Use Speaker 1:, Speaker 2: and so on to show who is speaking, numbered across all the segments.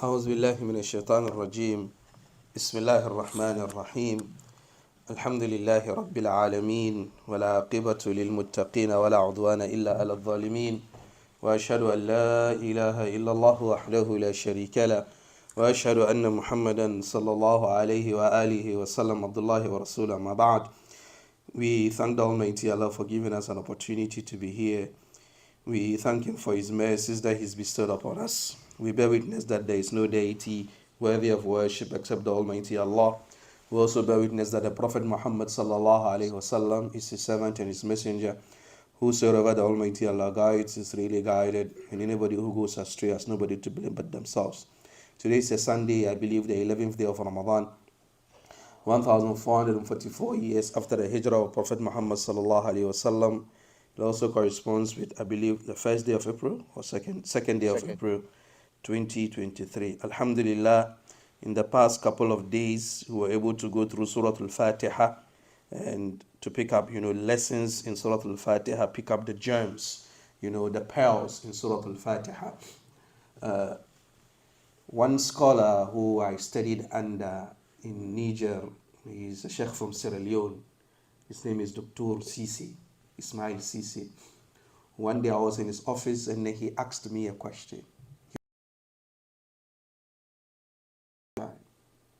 Speaker 1: أعوذ بالله من الشيطان الرجيم. بسم الله الرحمن الرحيم. الحمد لله رب العالمين ولا عاقبة للمتقين ولا عدوان إلا على الظالمين، وأشهد أن لا إله إلا الله وحده لا شريك له، وأشهد أن محمدا صلى الله عليه وآله وسلم عبد الله ورسوله. ما بعد. We thank the Almighty Allah for giving us an opportunity to be here. We thank Him for His mercies that He's bestowed upon us. We bear witness that there is no deity worthy of worship except the Almighty Allah. We also bear witness that the Prophet Muhammad sallallahu alaihi wasallam is His servant and His messenger. Whosoever the Almighty Allah guides is really guided, and anybody who goes astray has nobody to blame but themselves. Today is a Sunday, I believe the 11th day of Ramadan, 1444 years after the hijrah of Prophet Muhammad sallallahu alaihi wasallam. It also corresponds with, I believe, the first day of April or second day of April 2023. Alhamdulillah, in the past couple of days we were able to go through Surah Al-Fatiha and to pick up lessons in Surah Al-Fatiha, pick up the germs, the pearls in Surah Al-Fatiha. One scholar who I studied under in Niger, he's a sheikh from Sierra Leone. His name is Dr. Ismail Sisi. One day I was in his office and then he asked me a question.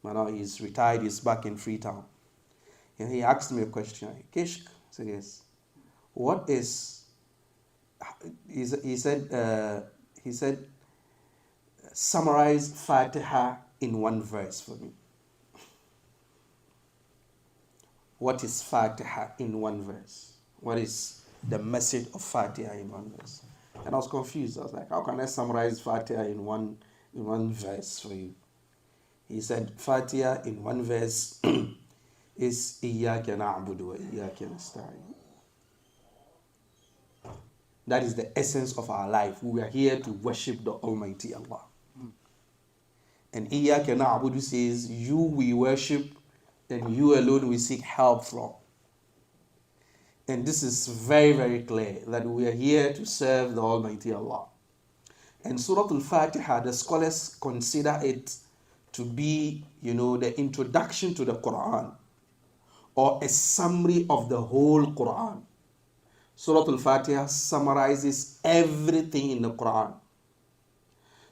Speaker 1: Now he's retired, he's back in Freetown. And he asked me a question. Kishk? I said, yes. What is, he said, summarize Fatiha in one verse for me. What is Fatiha in one verse? What is the message of Fatiha in one verse? And I was confused. I was like, how can I summarize Fatiha in one verse for you? He said, Fatiha in one verse is Iyyaka na'budu wa Iyyaka nasta'in. That is the essence of our life. We are here to worship the Almighty Allah. And Iyyaka na'budu says, you we worship and you alone we seek help from. And this is very, very clear that we are here to serve the Almighty Allah. And Surah Al-Fatiha, the scholars consider it to be, the introduction to the Quran, or a summary of the whole Quran. Surah Al-Fatiha summarizes everything in the Quran.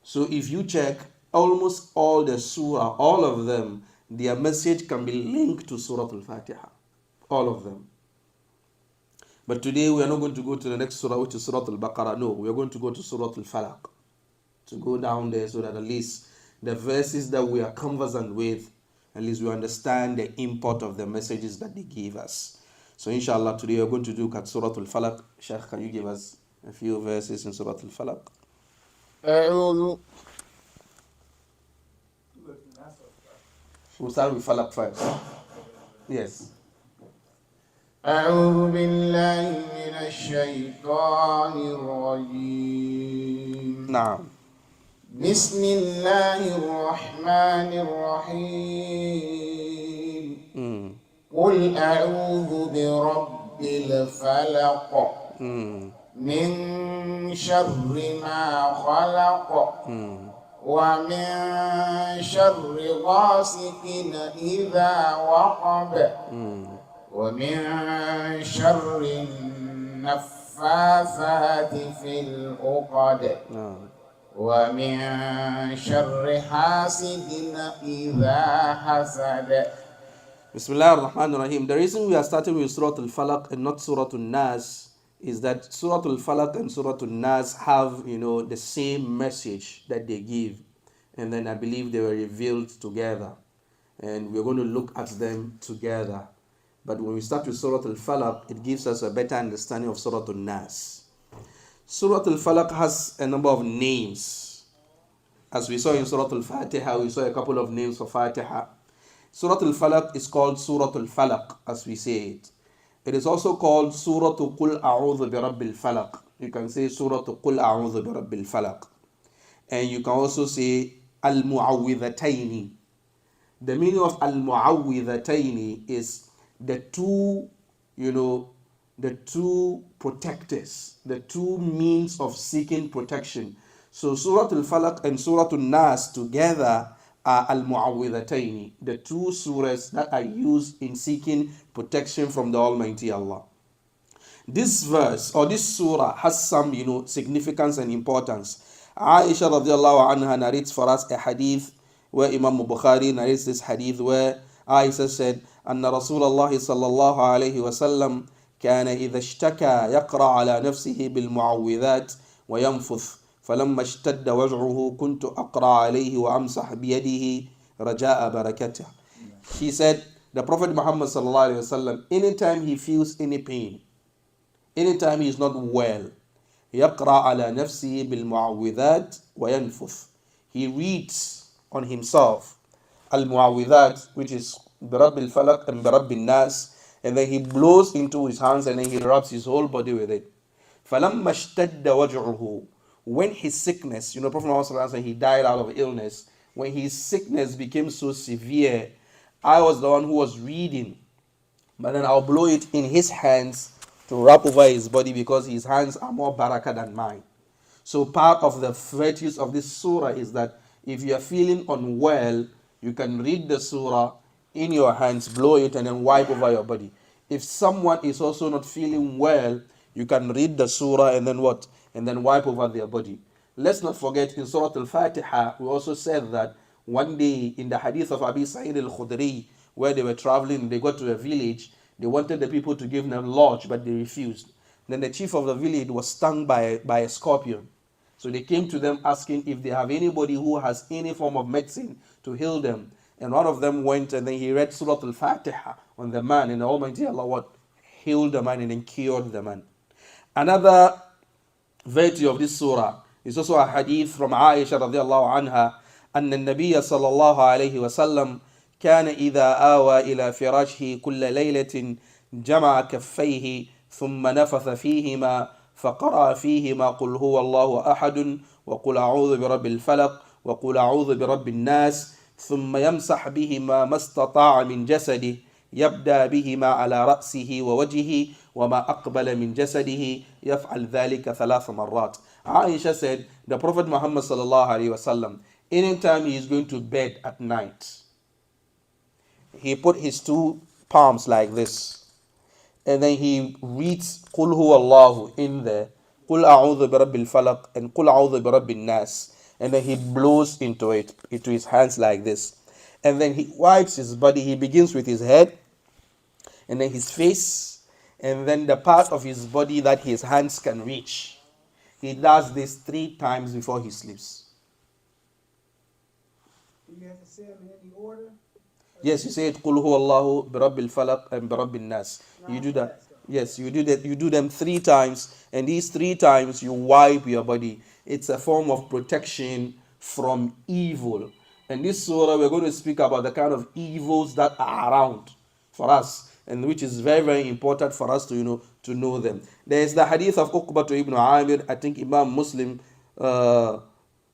Speaker 1: So if you check almost all the surah, all of them, their message can be linked to Surah Al-Fatiha. All of them. But today we are not going to go to the next surah, which is Surah Al-Baqarah. No, we are going to go to Surah Al-Falaq. To go down there so that at least the verses that we are conversant with, at least we understand the import of the messages that they give us. So inshallah today we are going to do Surah Al-Falaq. Sheikh, can you give us a few verses in Surah Al-Falaq? We'll start with Falaq first. Yes.
Speaker 2: أعوذ بالله من الشيطان الرجيم.
Speaker 1: نعم.
Speaker 2: بسم الله الرحمن الرحيم. قل أعوذ برب الفلق من شر ما خلق ومن شر غاسق إذا وقب ومن شر النفاثات في العقد ومن شر حاسد إذا حسد.
Speaker 1: Bismillah ar-Rahman ar-Rahim. The reason we are starting with Surah Al-Falaq and not Surah Al-Nas is that Surah Al-Falaq and Surah Al-Nas have, the same message that they give. And then I believe they were revealed together. And we're going to look at them together. But when we start with Surah Al-Falaq, it gives us a better understanding of Surah Al-Nas. Surah Al-Falaq has a number of names. As we saw in Surah Al-Fatiha, we saw a couple of names for Fatiha. Surah Al-Falaq is called Surah Al-Falaq, as we say it. It is also called Surah Qul A'udhu bi Rabbil Falaq. You can say Surah Qul A'udhu bi Rabbil Falaq. And you can also say Al-Mu'awwidhataini. The meaning of Al-Mu'awwidhataini is the two, the two protectors, the two means of seeking protection. So Surah Al-Falaq and Surah Al-Nas together are Al-Mu'awwidhatayn, the two surahs that are used in seeking protection from the Almighty Allah. This verse or this surah has some, significance and importance. Aisha radiallahu anha narrates for us a hadith where Imam Bukhari narrates this hadith where Aisha said, أن رسول الله صلى الله عليه وسلم كان إذا اشتكى يقرأ على نفسه بالمعوذات وينفث فلما اشتد وجعه كنت أقرأ عليه وأمسح بيده رجاء بركته. She said, the Prophet Muhammad sallallahu alaihi wasallam, anytime he feels any pain, anytime he is not well, يقرأ على نفسه بالمعوذات وينفث. He reads on himself al-mu'awwidhat, which is برب الفلق and برب الناس, and then he blows into his hands and then he rubs his whole body with it. فلما اشتد وجعه, when his sickness, Prophet Muhammad, he died out of illness, when his sickness became so severe, I was the one who was reading, but then I'll blow it in his hands to wrap over his body because his hands are more barakah than mine. So part of the virtues of this surah is that if you are feeling unwell, you can read the surah in your hands, blow it, and then wipe over your body. If someone is also not feeling well, you can read the surah and then what? And then wipe over their body. Let's not forget in Surah Al-Fatiha, we also said that one day in the hadith of Abi Sa'id al-Khudri, where they were traveling, they got to a village, they wanted the people to give them lodge, but they refused. Then the chief of the village was stung by a scorpion. So they came to them asking if they have anybody who has any form of medicine to heal them. And one of them went and then he read Surah Al-Fatiha on the man, and the Almighty Allah what? Healed the man and then cured the man. Another virtue of this surah is also a hadith from Aisha radiallahu anha, أن النبي صلى الله عليه وسلم كان إذا آوى إلى فراشه كل ليلة جمع كفيه ثم نفث فيهما فقرأ فيهما قل هو الله أحد وقل أعوذ برب الفلق وقل أعوذ برب الناس ثم يمسح بهما ما استطاع من جسده يبدأ بهما على رأسه ووجهه وما أقبل من جسده يفعل ذلك 3 مرات. Aisha said, the Prophet Muhammad sallallahu alaihi wasallam, anytime he is going to bed at night, he put his 2 palms like this, and then he reads قل هو الله in there, قل أعوذ برب الفلق and قل أعوذ برب الناس, and then he blows into his hands like this, and then he wipes his body. He begins with his head and then his face and then the part of his body that his hands can reach. He does this 3 times before he sleeps.
Speaker 3: Do you have to say them in any order?
Speaker 1: Yes, you say it قل هو الله برب الفلق and برب الناس. You do that. Yes, you do that. You do them 3 times, and these 3 times you wipe your body. It's a form of protection from evil. And this surah, we're going to speak about the kind of evils that are around for us, and which is very, very important for us to know them. There is the hadith of Uqbah ibn Amir. I think Imam Muslim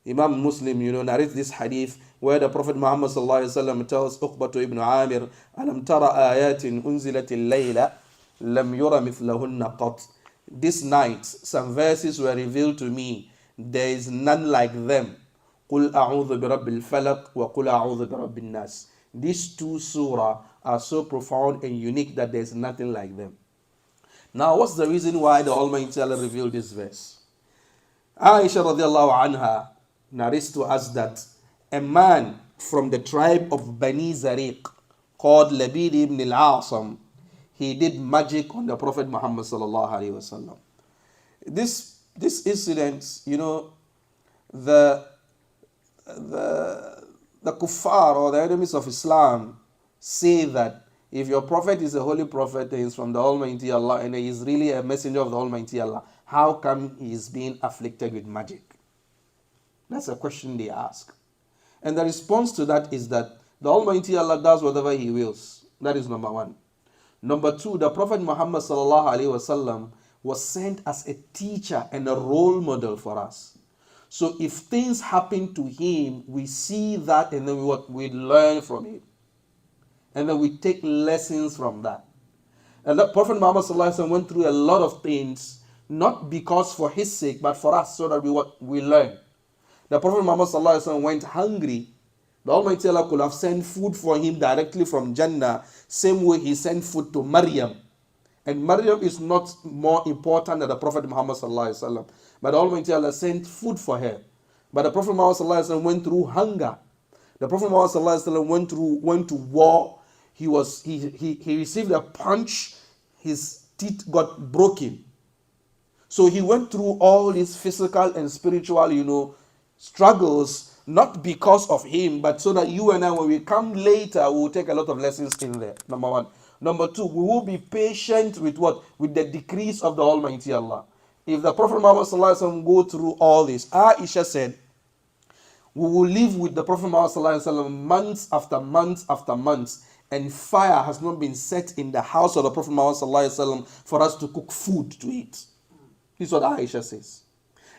Speaker 1: narrates this hadith where the Prophet Muhammad sallallahu alaihi wasallam tells Uqbah ibn Amir, "Alam tara ayatin unzilat al-layla lam yura mithlahunna qat." This night, some verses were revealed to me. There is none like them. قُلْ أَعُوذُ بِرَبِّ الْفَلَقِ وَقُلْ أَعُوذُ بِرَبِّ النَّاسِ. These 2 surah are so profound and unique that there is nothing like them. Now, what's the reason why the Almighty Allah revealed this verse? Aisha radiallahu anha narrates to us that a man from the tribe of Bani Zariq called Labid ibn al-Asam, he did magic on the Prophet Muhammad sallallahu alaihi wasallam. This incident, the kuffar or the enemies of Islam say that if your prophet is a holy prophet and is from the Almighty Allah and he is really a messenger of the Almighty Allah, how come he is being afflicted with magic? That's a question they ask. And the response to that is that the Almighty Allah does whatever he wills. That is number 1. Number 2, the Prophet Muhammad sallallahu alaihi wasallam was sent as a teacher and a role model for us. So if things happen to him, we see that and then we learn from it. And then we take lessons from that. And the Prophet Muhammad sallallahu alaihi wasallam went through a lot of things, not because for his sake, but for us so that we learn. the Prophet Muhammad sallallahu alaihi wasallam went hungry, the Almighty Allah could have sent food for him directly from Jannah, same way he sent food to Maryam. And Maryam is not more important than the Prophet Muhammad sallallahu alaihi wasallam. But the Almighty Allah sent food for her. But the Prophet Muhammad sallallahu alaihi wasallam went through hunger. The Prophet Muhammad sallallahu alaihi wasallam went to war. He received a punch. His teeth got broken. So he went through all these physical and spiritual, struggles, not because of him, but so that you and I, when we come later, we will take a lot of lessons in there. Number one. Number two, we will be patient with what? With the decrees of the Almighty Allah. If the Prophet Muhammad sallallahu alaihi wasallam go through all this, Aisha said, we will live with the Prophet Muhammad sallallahu alaihi wasallam months after months after months, and fire has not been set in the house of the Prophet Muhammad sallallahu alaihi wasallam for us to cook food to eat. This is what Aisha says.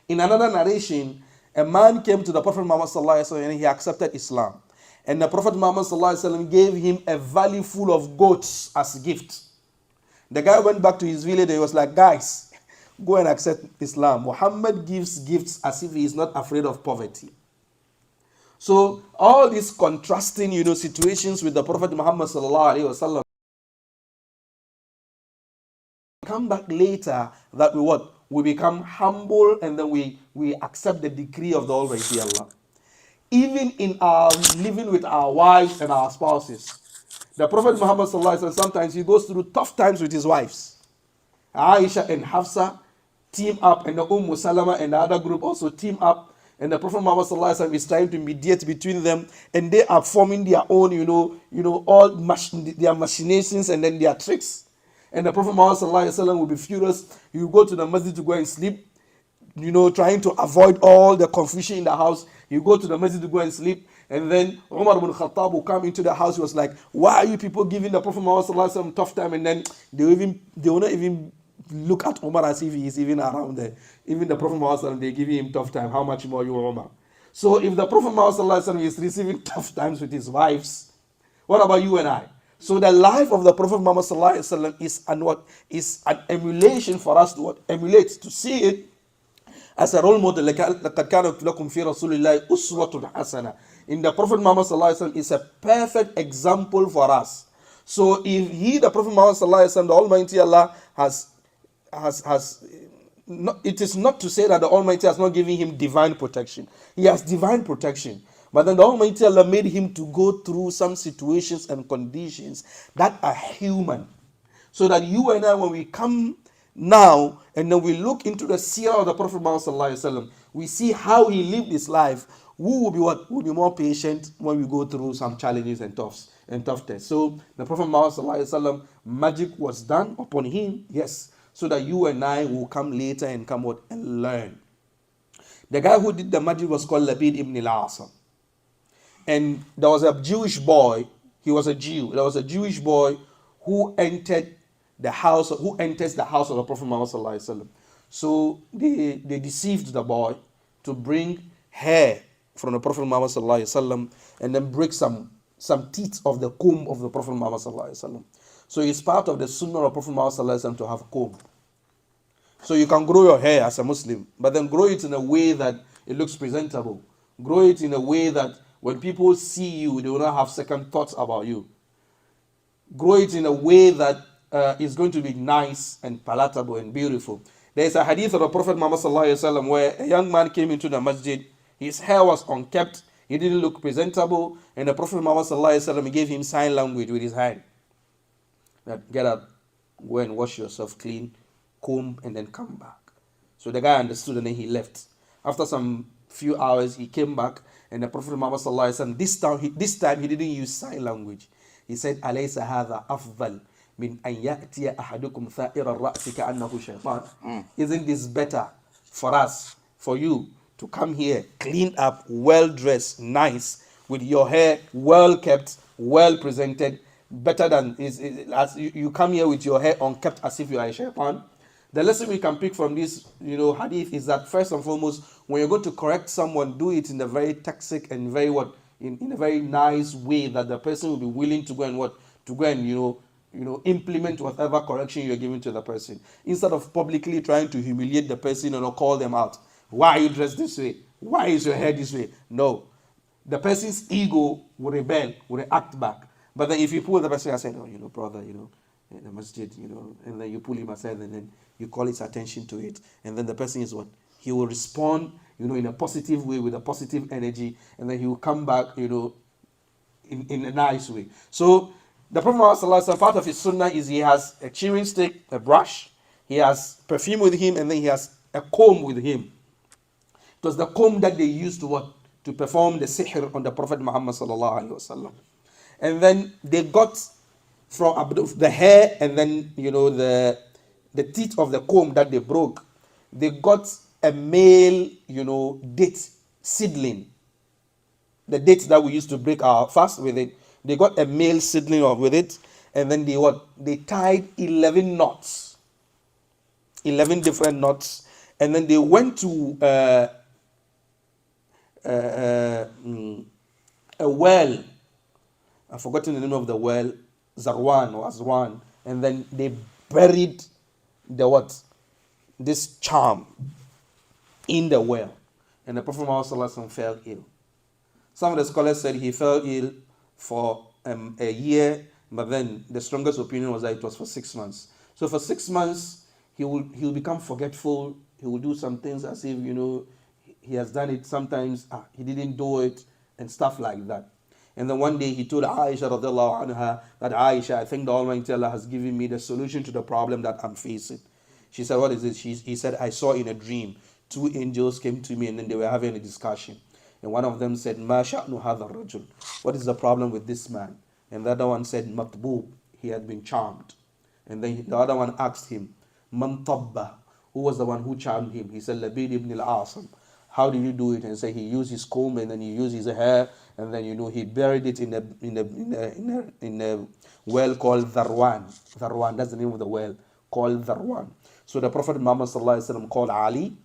Speaker 1: In another narration, a man came to the Prophet Muhammad sallallahu alaihi wasallam and he accepted Islam. And the Prophet Muhammad sallallahu alaihi wasallam gave him a valley full of goats as a gift. The guy went back to his village and he was like, guys, go and accept Islam. Muhammad gives gifts as if he is not afraid of poverty. So all these contrasting, situations with the Prophet Muhammad sallallahu alaihi wasallam come back later that we become humble and then we accept the decree of the Almighty Allah. Even in our living with our wives and our spouses, the Prophet Muhammad sallallahu alaihi wasallam, sometimes he goes through tough times with his wives. Aisha and Hafsa team up, and the Salama and the other group also team up, and the Prophet Muhammad sallallahu alaihi wasallam is trying to mediate between them, and they are forming their own, all their machinations and then their tricks. And the Prophet Muhammad sallallahu alaihi wasallam will be furious. You go to the masjid to go and sleep, trying to avoid all the confusion in the house. You go to the masjid to go and sleep, and then Umar ibn Khattab will come into the house. He was like, why are you people giving the Prophet Muhammad sallallahu alaihi wasallam tough time? And then they will not even look at Umar as if he is even around there. Even the Prophet Muhammad sallallahu alaihi wasallam, they give him tough time. How much more you, Umar? So if the Prophet Muhammad sallallahu alaihi wasallam is receiving tough times with his wives, what about you and I? So the life of the Prophet Muhammad sallallahu alaihi wasallam is an emulation for us to emulate, to see it as a role model. لَقَدْ كَانَ لَكُمْ فِي رَسُولِ اللَّهِ أُسْوَةٌ حَسَنَةٌ. In the Prophet Muhammad sallallahu alaihi wasallam is a perfect example for us. So if the Prophet Muhammad sallallahu alaihi wasallam, the Almighty Allah it is not to say that the Almighty has not given him divine protection. He has divine protection. But then the Almighty Allah made him to go through some situations and conditions that are human. So that you and I, when we come now and then we look into the seerah of the Prophet Muhammad sallallahu alaihi wasallam, we see how he lived his life. Who will be what? Will be more patient when we go through some challenges and tough tests. So the Prophet Muhammad sallallahu alaihi wasallam, magic was done upon him, yes, so that you and I will come later and come out and learn. The guy who did the magic was called Labid ibn al-Asam. And there was a Jewish boy, he was a Jew. There was a Jewish boy who enters the house of the Prophet Muhammad sallallahu alaihi wasallam. So they deceived the boy to bring hair from the Prophet Muhammad sallallahu alaihi wasallam and then break some teeth of the comb of the Prophet Muhammad sallallahu alaihi wasallam. So it's part of the sunnah of Prophet Muhammad sallallahu alaihi wasallam to have a comb. So you can grow your hair as a Muslim, but then grow it in a way that it looks presentable. Grow it in a way that when people see you, they will not have second thoughts about you. Grow it in a way that is going to be nice and palatable and beautiful. There is a hadith of the Prophet Muhammad sallallahu alaihi wasallam where a young man came into the masjid. His hair was unkempt. He didn't look presentable. And the Prophet Muhammad sallallahu alaihi wasallam gave him sign language with his hand. That get up, go and wash yourself clean, comb, and then come back. So the guy understood and then he left. After some few hours, he came back. And the Prophet Muhammad sallallahu alaihi wasallam, this time he didn't use sign language. He said, "Alaysa hadha afdal min an ya'tiya ahadukum tha'ira ar-ra's ka'annahu shaytan." Isn't this better for us, for you to come here cleaned up, well dressed, nice, with your hair well kept, well presented, better than as you come here with your hair unkept as if you are a shaytan? The lesson we can pick from this, hadith is that first and foremost, when you're going to correct someone, do it in a very tactic and very in a very nice way that the person will be willing to go and implement whatever correction you're giving to the person, instead of publicly trying to humiliate the person or call them out. Why are you dressed this way? Why is your hair this way? No. The person's ego will rebel, will react back. But then if you pull the person aside, oh, brother, in the masjid, and then you pull him aside and then you call his attention to it. And then the person is what? He will respond, in a positive way with a positive energy. And then he will come back, in a nice way. So the Prophet Muhammad, part of his sunnah is he has a chewing stick, a brush, he has perfume with him, and then he has a comb with him. It was the comb that they used to what? To perform the sihr on the Prophet Muhammad sallallahu alaihi wasallam. And then they got from the hair and then the teeth of the comb that they broke. They got a male date seedling. The dates that we used to break our fast with it. They got a male seedling with it, and then they tied 11 knots, 11 different knots, and then they went to a well. I've forgotten the name of the well, Zarwan or Azwan, and then they buried this charm in the well, and the Prophet Muhammad fell ill. Some of the scholars said he fell ill for a year, but then the strongest opinion was that it was for 6 months. So for 6 months, he'll become forgetful. He will do some things as if he has done it. Sometimes he didn't do it and stuff like that. And then one day he told Aisha radiallahu anha that Aisha, I think the Almighty Allah has given me the solution to the problem that I'm facing. She said, what is it? He said, I saw in a dream 2 angels came to me and then they were having a discussion. And one of them said, Ma sha'nu hadha rajul. What is the problem with this man? And the other one said, Matbub. He had been charmed. And then the other one asked him, Man tabba. Who was the one who charmed him? He said, Labid ibn al-Asam. How did you do it? And say he used his comb and then he used his hair and then he buried it in a well called Dharwan. Dharwan, that's the name of the well, called Dharwan. So the Prophet Muhammad sallallahu alaihi wasallam called Ali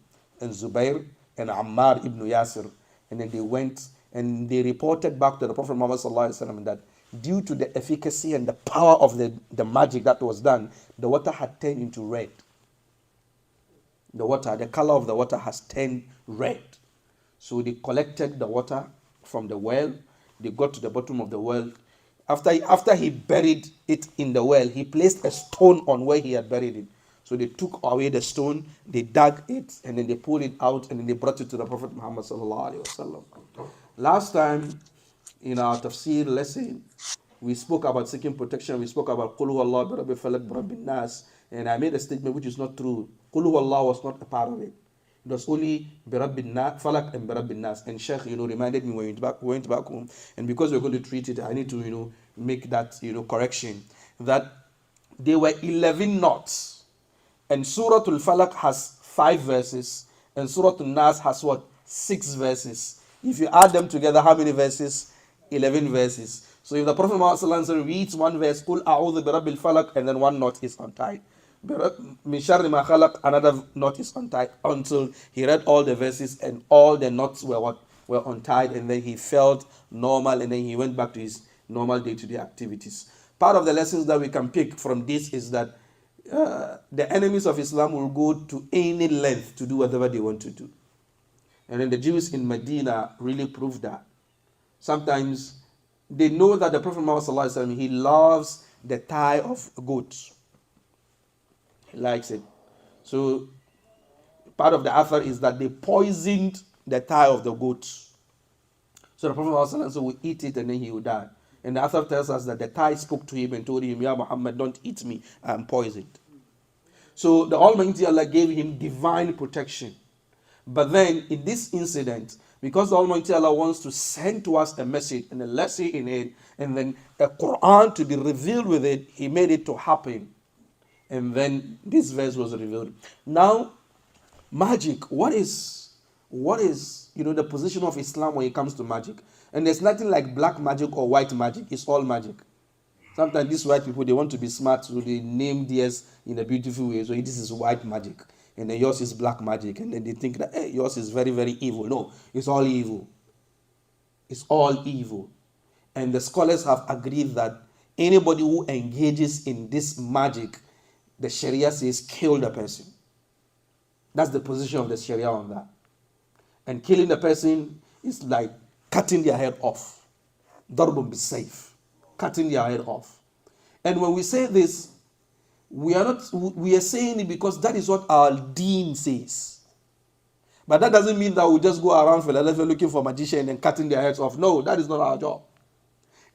Speaker 1: and Zubair and Ammar ibn Yasir. And then they went and they reported back to the Prophet Muhammad sallallahu alaihi wasallam that due to the efficacy and the power of the magic that was done, the water had turned into red. The color of the water has turned red. So they collected the water from the well. They got to the bottom of the well. After he buried it in the well, he placed a stone on where he had buried it. So they took away the stone, they dug it, and then they pulled it out, and then they brought it to the Prophet Muhammad sallallahu alaihi wasallam. Last time in our tafsir lesson, we spoke about seeking protection. We spoke about Qul huwallahu bi rabbil falaq bi rabbin nas, and I made a statement which is not true. Qul huwallahu was not a part of it. It was only bi rabbin nas, falaq and bi rabbin nas. And Sheikh, reminded me when we went back home, and because we're going to treat it, I need to, make that, correction, that there were 11 knots. And Surah Al-Falaq has 5 verses, and Surah Al-Nas has 6 verses. If you add them together, how many verses? 11 verses. So if the Prophet Muhammad reads one verse, Qul a'udhu bi rabbil falaq, and then one knot is untied. Min sharri ma khalaq, another knot is untied, until he read all the verses and all the knots were untied, and then he felt normal, and then he went back to his normal day-to-day activities. Part of the lessons that we can pick from this is that the enemies of Islam will go to any length to do whatever they want to do. And then the Jews in Medina really proved that. Sometimes they know that the Prophet Muhammad sallallahu alaihi wasallam, he loves the thigh of goats. He likes it. So part of the author is that they poisoned the thigh of the goats. So the Prophet Muhammad sallallahu alaihi wasallam will eat it and then he will die. And the author tells us that the thigh spoke to him and told him, Ya Muhammad, don't eat me, I am poisoned. So the Almighty Allah gave him divine protection. But then in this incident, because the Almighty Allah wants to send to us a message and a lesson in it, and then a Quran to be revealed with it, he made it to happen. And then this verse was revealed. Now, magic, what is the position of Islam when it comes to magic? And there's nothing like black magic or white magic. It's all magic. Sometimes these white people, they want to be smart, so they name theirs in a beautiful way. So this is white magic, and then yours is black magic. And then they think that, hey, yours is very, very evil. No, it's all evil. It's all evil. And the scholars have agreed that anybody who engages in this magic, the Sharia says, kill the person. That's the position of the Sharia on that. And killing a person is like cutting their head off. Darbun bisayf, cutting their head off. And when we say this, we are saying it because that is what our deen says. But that doesn't mean that we just go around Philadelphia looking for magicians and cutting their heads off. No, that is not our job.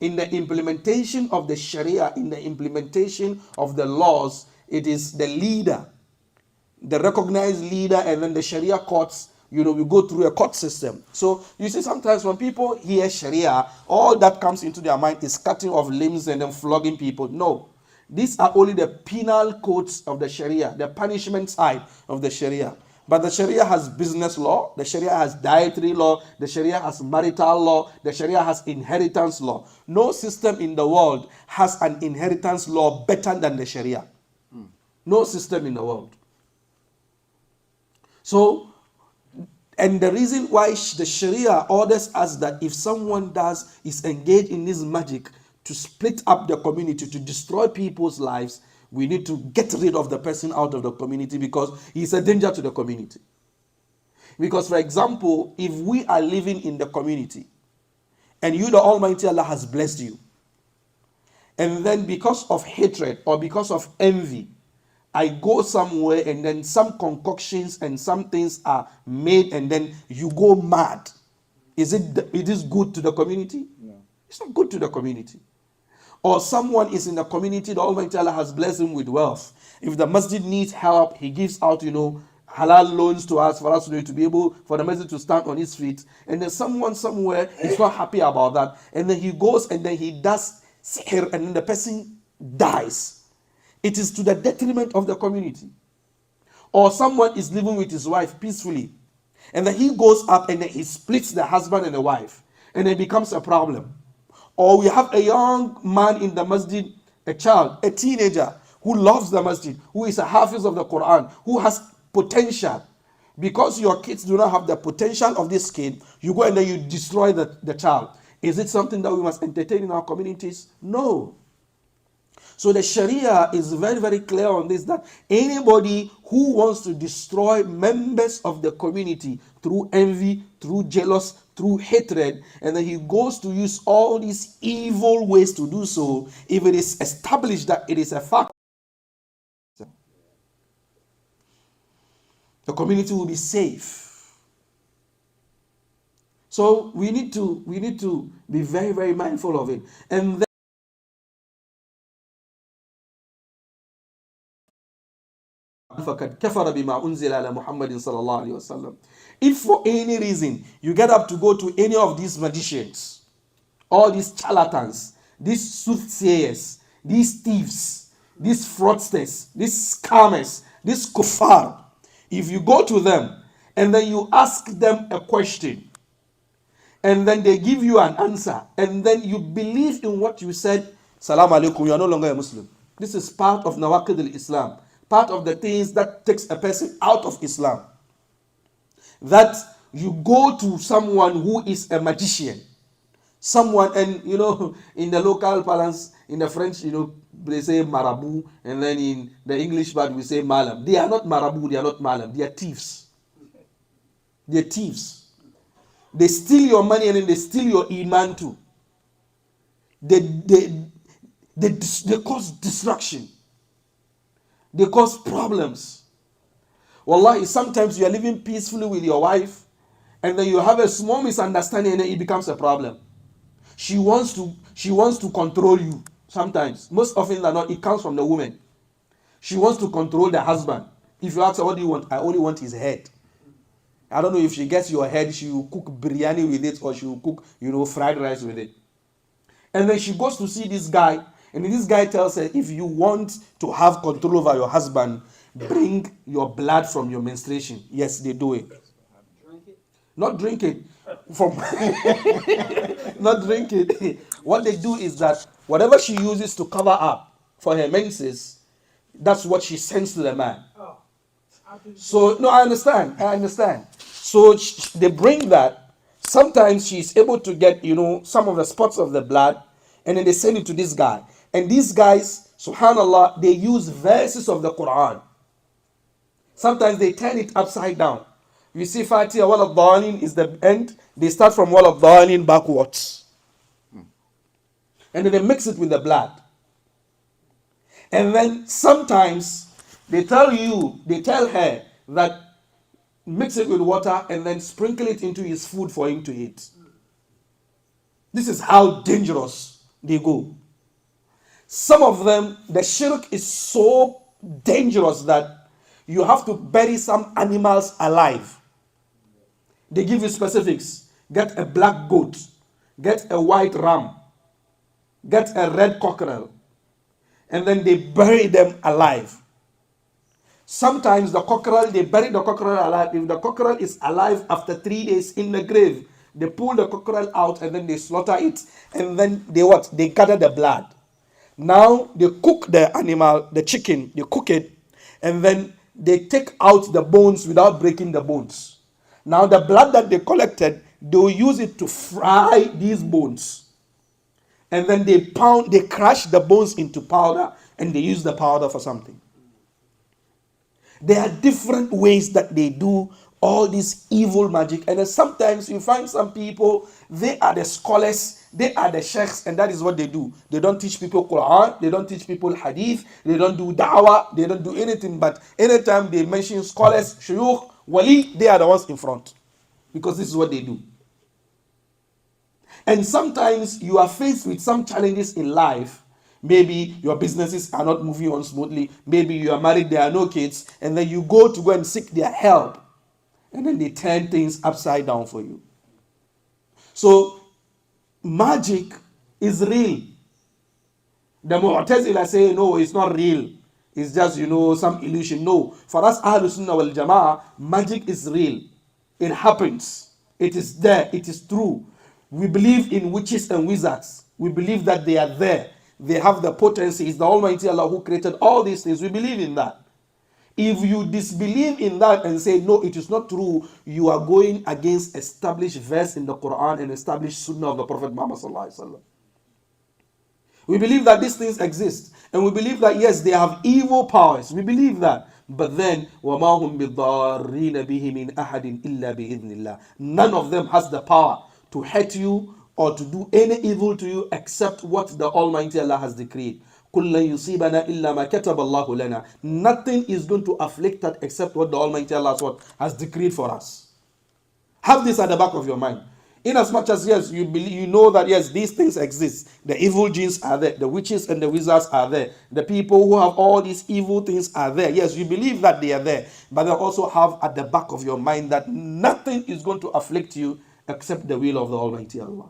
Speaker 1: In the implementation of the Sharia, in the implementation of the laws, it is the leader, the recognized leader, and then the Sharia courts, we go through a court system. So you see, sometimes when people hear Sharia, all that comes into their mind is cutting off limbs and then flogging people. No. These are only the penal codes of the Sharia, the punishment side of the Sharia. But the Sharia has business law, the Sharia has dietary law, the Sharia has marital law, the Sharia has inheritance law. No system in the world has an inheritance law better than the Sharia. No system in the world. So, and the reason why the Sharia orders us that if someone is engaged in this magic to split up the community, to destroy people's lives, we need to get rid of the person out of the community because he's a danger to the community. Because, for example, if we are living in the community and you, the Almighty Allah, has blessed you, and then because of hatred or because of envy, I go somewhere and then some concoctions and some things are made and then you go mad. It is good to the community? No. It's not good to the community. Or someone is in the community, the Almighty Allah has blessed him with wealth. If the masjid needs help, he gives out, halal loans to us for us to be able for the masjid to stand on his feet. And then someone somewhere is not happy about that. And then he goes and then he does sihr and then the person dies. It is to the detriment of the community. Or someone is living with his wife peacefully. And then he goes up and then he splits the husband and the wife. And it becomes a problem. Or we have a young man in the masjid, a child, a teenager who loves the masjid, who is a hafiz of the Quran, who has potential. Because your kids do not have the potential of this kid, you go and then you destroy the child. Is it something that we must entertain in our communities? No. So the Sharia is very, very clear on this, that anybody who wants to destroy members of the community through envy, through jealous, through hatred, and then he goes to use all these evil ways to do so, if it is established that it is a fact, the community will be safe. So we need to be very, very mindful of it. And then فَقَدْ كَفَرَ بِمَا أُنزِلَ عَلَى مُحَمَّدٍ صَلَى اللَّهُ عَلَيْهِ وَسَلَّمَ. If for any reason you get up to go to any of these magicians, all these charlatans, these soothsayers, these thieves, these fraudsters, these scammers, these kuffar, if you go to them and then you ask them a question and then they give you an answer and then you believe in what you said, salam alaikum, you are no longer a Muslim. This is part of Nawaqid al-Islam. Part of the things that takes a person out of Islam. That you go to someone who is a magician. Someone, and in the local parlance, in the French, they say marabout, and then in the English part we say malam. They are not marabout, they are not malam, they are thieves. They are thieves. They steal your money and then they steal your iman too. They cause destruction. They cause problems. Wallahi, sometimes you are living peacefully with your wife and then you have a small misunderstanding and then it becomes a problem. She wants to control you sometimes. Most often than not, it comes from the woman. She wants to control the husband. If you ask her, what do you want? I only want his head. I don't know if she gets your head, she will cook biryani with it or she will cook, fried rice with it. And then she goes to see this guy. And this guy tells her, if you want to have control over your husband, bring your blood from your menstruation. Yes, they do it.
Speaker 3: Drink it?
Speaker 1: Not drink it. Not drink it. What they do is that whatever she uses to cover up for her menses, that's what she sends to the man.
Speaker 3: Oh.
Speaker 1: So, no, I understand. So they bring that. Sometimes she's able to get, some of the spots of the blood, and then they send it to this guy. And these guys, subhanallah, they use verses of the Quran. Sometimes they turn it upside down. You see Fatiha, wala dhalin is the end. They start from wala dhalin backwards. And then they mix it with the blood. And then sometimes they tell her that mix it with water and then sprinkle it into his food for him to eat. This is how dangerous they go. Some of them, the shirk is so dangerous that you have to bury some animals alive. They give you specifics. Get a black goat, get a white ram, get a red cockerel, and then they bury them alive. Sometimes the cockerel, they bury the cockerel alive. If the cockerel is alive after 3 days in the grave, they pull the cockerel out and then they slaughter it. And then they what? They gather the blood. Now they cook the animal, the chicken, they cook it, and then they take out the bones without breaking the bones. Now the blood that they collected, they will use it to fry these bones. And then they crush the bones into powder, and they use the powder for something. There are different ways that they do all this evil magic. And then sometimes you find some people, they are the scholars, they are the sheikhs, and that is what they do. They don't teach people Quran, they don't teach people hadith, they don't do da'wah, they don't do anything. But anytime they mention scholars, shuyukh, wali, they are the ones in front. Because this is what they do. And sometimes you are faced with some challenges in life. Maybe your businesses are not moving on smoothly. Maybe you are married, there are no kids. And then you go and seek their help. And then they turn things upside down for you. So, magic is real. The Mu'tazila say, no, it's not real. It's just, some illusion. No. For us, Ahlus Sunnah wal Jama'ah, magic is real. It happens. It is there. It is true. We believe in witches and wizards. We believe that they are there. They have the potency. It's the Almighty Allah who created all these things. We believe in that. If you disbelieve in that and say, no, it is not true, you are going against established verse in the Quran and established Sunnah of the Prophet Muhammad sallallahu alaihi wasallam. We believe that these things exist. And we believe that, yes, they have evil powers. We believe that. But then, وَمَا هُمْ بِضَارِّينَ بِهِ مِنْ أَحَدٍ إِلَّا بِإِذْنِ اللَّهِ. None of them has the power to hurt you or to do any evil to you except what the Almighty Allah has decreed. قُلْ لَنْ يُصِيبَنَا إِلَّا مَا كَتَبَ اللَّهُ لَنَا. Nothing is going to afflict us except what the Almighty Allah has decreed for us. Have this at the back of your mind. In as much as, yes, you believe, you know that, yes, these things exist. The evil jinns are there. The witches and the wizards are there. The people who have all these evil things are there. Yes, you believe that they are there. But they also have at the back of your mind that nothing is going to afflict you except the will of the Almighty Allah.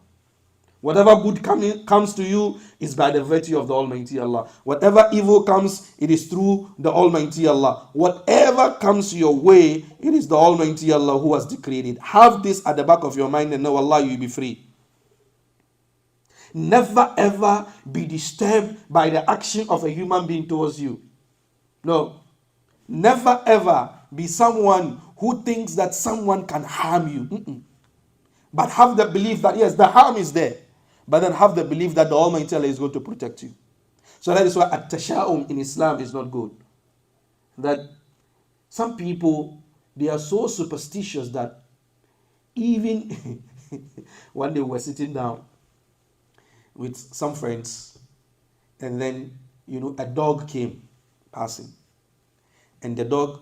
Speaker 1: Whatever good comes to you is by the virtue of the Almighty Allah. Whatever evil comes, it is through the Almighty Allah. Whatever comes your way, it is the Almighty Allah who has decreed it. Have this at the back of your mind and know Allah, you will be free. Never ever be disturbed by the action of a human being towards you. No. Never ever be someone who thinks that someone can harm you. But have the belief that, yes, the harm is there. But then have the belief that the Almighty Allah is going to protect you. So that is why at-tasha'um in Islam is not good. That some people, they are so superstitious that even one day we were sitting down with some friends, and then, a dog came passing. And the dog,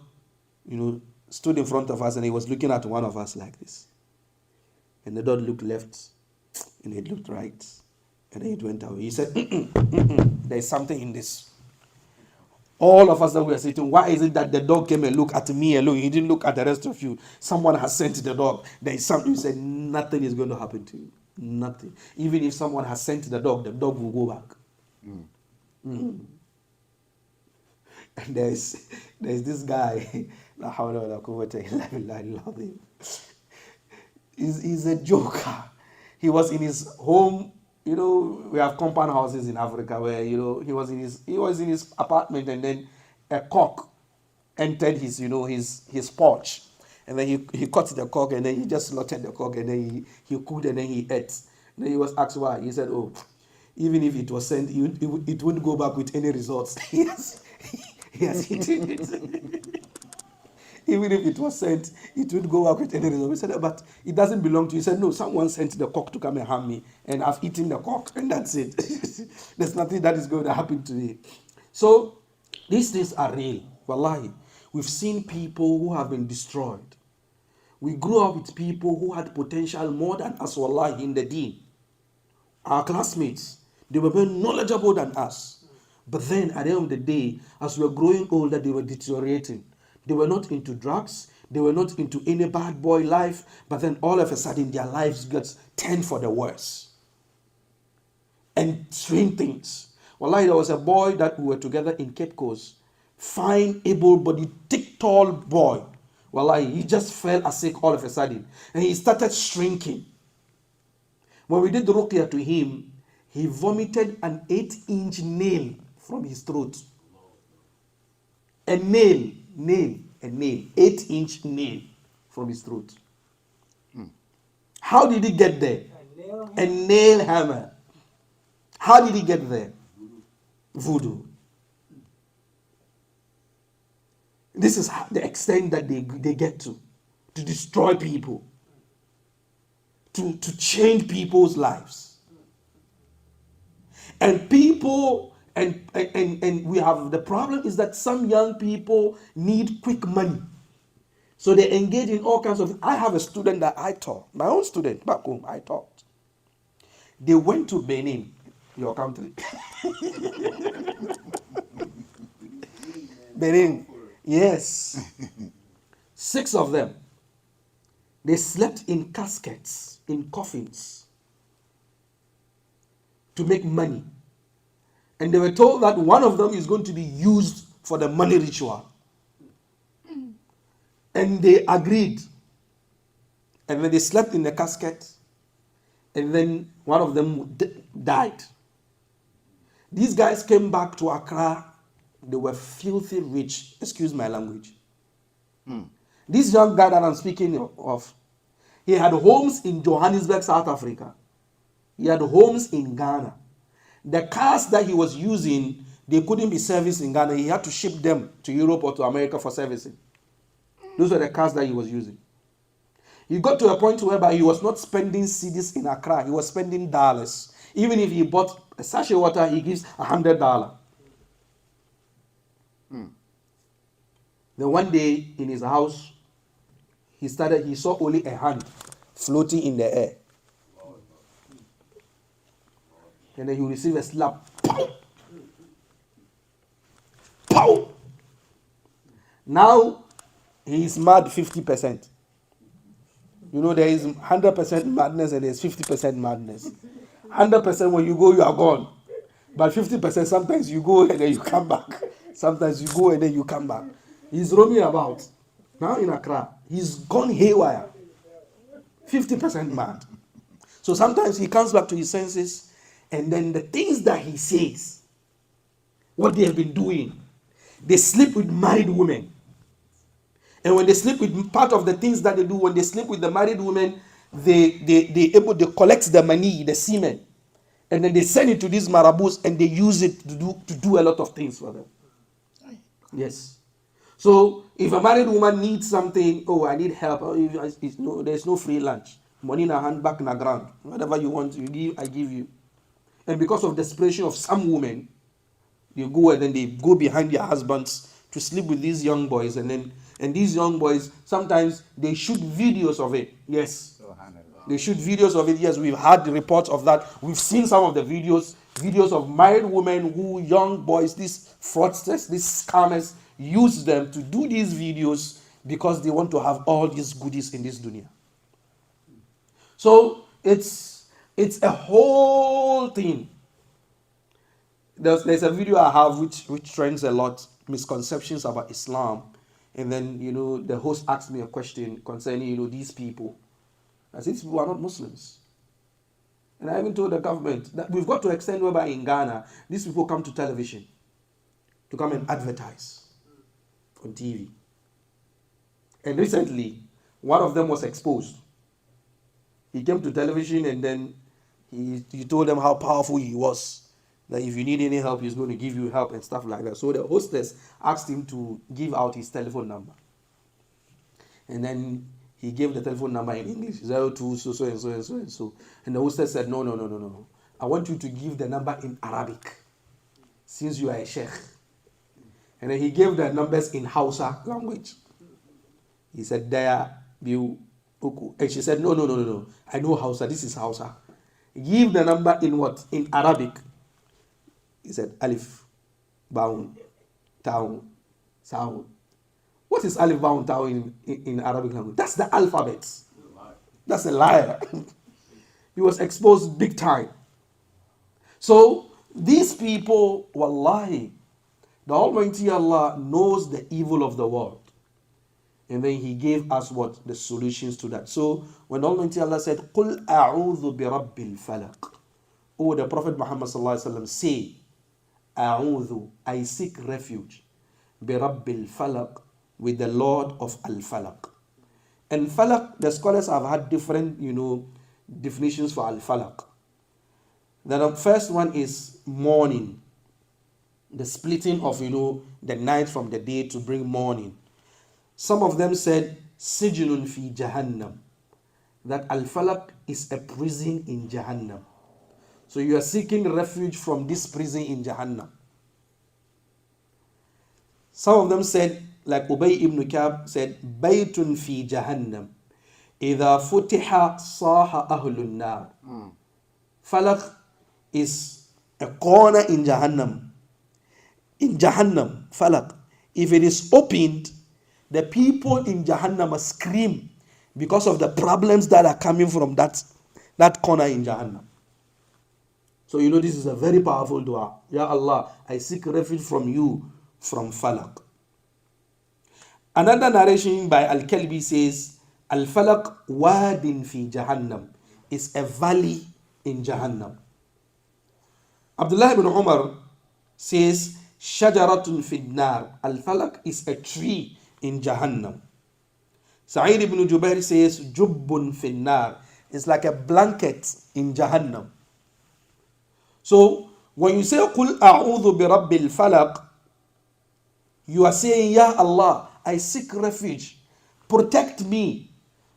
Speaker 1: stood in front of us and he was looking at one of us like this. And the dog looked left and it looked right. And then it went away. He said, there's something in this. All of us that were sitting, why is it that the dog came and looked at me alone? He didn't look at the rest of you. Someone has sent the dog. There is something. He said, nothing is going to happen to you. Nothing. Even if someone has sent the dog will go back. And there's this guy. He's a joker. He was in his home. We have compound houses in Africa where, he was in his apartment, and then a cock entered his porch. And then he caught the cock, and then he just slaughtered the cock, and then he cooked, and then he ate. And then he was asked why. He said, even if it was sent, it wouldn't go back with any results. He has eaten it. Even if it was sent, it would go out with any result. We said, but it doesn't belong to you. He said, no, someone sent the cock to come and harm me, and I've eaten the cock, and that's it. There's nothing that is going to happen today. So these things are real. Wallahi. We've seen people who have been destroyed. We grew up with people who had potential more than us, wallahi, in the deen. Our classmates, they were very knowledgeable than us. But then at the end of the day, as we were growing older, they were deteriorating. They were not into drugs. They were not into any bad boy life. But then all of a sudden, their lives gets turned for the worse. And strange things. Wallahi, there was a boy that we were together in Cape Coast. Fine, able-bodied, thick, tall boy. Wallahi, he just fell sick all of a sudden. And he started shrinking. When we did the ruqyah to him, he vomited an 8-inch nail from his throat. A nail, 8-inch nail from his throat. How did he get there? A nail hammer. How did he get there? Voodoo. This is the extent that they get to destroy people, to change people's lives. And people, and we have, the problem is that some young people need quick money. So they engage in all kinds of, I have a student that I taught, my own student back home, I taught. They went to Benin, your country. Benin, yes. 6 of them. They slept in caskets, in coffins, to make money. And they were told that one of them is going to be used for the money ritual. And they agreed. And then they slept in the casket. And then one of them died. These guys came back to Accra. They were filthy rich. Excuse my language. This young guy that I'm speaking of, he had homes in Johannesburg, South Africa. He had homes in Ghana. The cars that he was using, they couldn't be serviced in Ghana. He had to ship them to Europe or to America for servicing. Those were the cars that he was using. He got to a point whereby he was not spending cedis in Accra. He was spending dollars. Even if he bought a sachet of water, he gives $100. Then one day in his house, he saw only a hand floating in the air. And then he received a slap. Pow! Pow! Now he is mad 50%. You know, there is 100% madness and there is 50% madness. 100% when you go, you are gone. But 50%, sometimes you go and then you come back. Sometimes you go and then you come back. He's roaming about. Now in Accra, he's gone haywire. 50% mad. So sometimes he comes back to his senses, and then the things that he says, what they have been doing, they sleep with married women. And when they sleep with, part of the things that they do, when they sleep with the married women, they collect the money, the semen, and then they send it to these marabouts, and they use it to do a lot of things for them. Yes. So if a married woman needs something, I need help. There's no free lunch. Money in a hand, back in the ground. Whatever you want, I give you. And because of desperation of some women, they go and then they go behind their husbands to sleep with these young boys, and these young boys, sometimes they shoot videos of it. Yes. They shoot videos of it. Yes, we've had the reports of that. We've seen some of the videos of married women who, young boys, these fraudsters, these scammers, use them to do these videos because they want to have all these goodies in this dunya. So it's a whole thing. There's a video I have which trends a lot, misconceptions about Islam. And then, the host asked me a question concerning, these people. I said, these people are not Muslims. And I even told the government that we've got to extend whereby in Ghana, these people come to television to come and advertise on TV. And recently, one of them was exposed. He came to television and then he told them how powerful he was. That if you need any help, he's going to give you help and stuff like that. So the hostess asked him to give out his telephone number. And then he gave the telephone number in English, 02 so and so and so and so. And the hostess said, no. I want you to give the number in Arabic, since you are a sheikh. And then he gave the numbers in Hausa language. He said, there, you. And she said, no. I know Hausa. This is Hausa. Give the number in what? In Arabic. He said, Alif, Baun, Taun, Sound. What is Alif, Baun, Taun in Arabic language? That's the alphabet. That's a liar. He was exposed big time. So, these people, wallahi, the Almighty Allah knows the evil of the world. And then he gave us what? The solutions to that. So when Almighty Allah said, قُلْ أَعُوذُ بِرَبِّ الْفَلَقِ, oh, the Prophet Muhammad sallallahu alaihi wasallam, say, أَعُوذُ, I seek refuge, بِرَبِّ الْفَلَقِ, with the Lord of Al-Falaq. And Falaq, the scholars have had different, definitions for Al-Falaq. The first one is morning, the splitting of, the night from the day to bring morning. Some of them said, Sijnun fi Jahannam, that Al-Falaq is a prison in Jahannam. So you are seeking refuge from this prison in Jahannam. Some of them said, like Ubay ibn Ka'b said, Baytun fi Jahannam, إِذَا فُتِحَ صَاحَ أَهْلُ النَّارِ. Falaq is a corner in Jahannam. In Jahannam, Falaq, if it is opened, the people in Jahannam must scream because of the problems that are coming from that corner in Jahannam. So this is a very powerful dua. Ya Allah, I seek refuge from you from Falaq. Another narration by Al-Kalbi says, Al-Falaq wadin fi Jahannam, is a valley in Jahannam. Abdullah ibn Umar says, Shajaratun fi nar, Al-Falaq is a tree in Jahannam. Sa'id ibn Jubair says, Jubbun fi nar, it's like a blanket in Jahannam. So when you say Qul a'udhu bi rabbil falaq, you are saying, Ya Allah, I seek refuge, protect me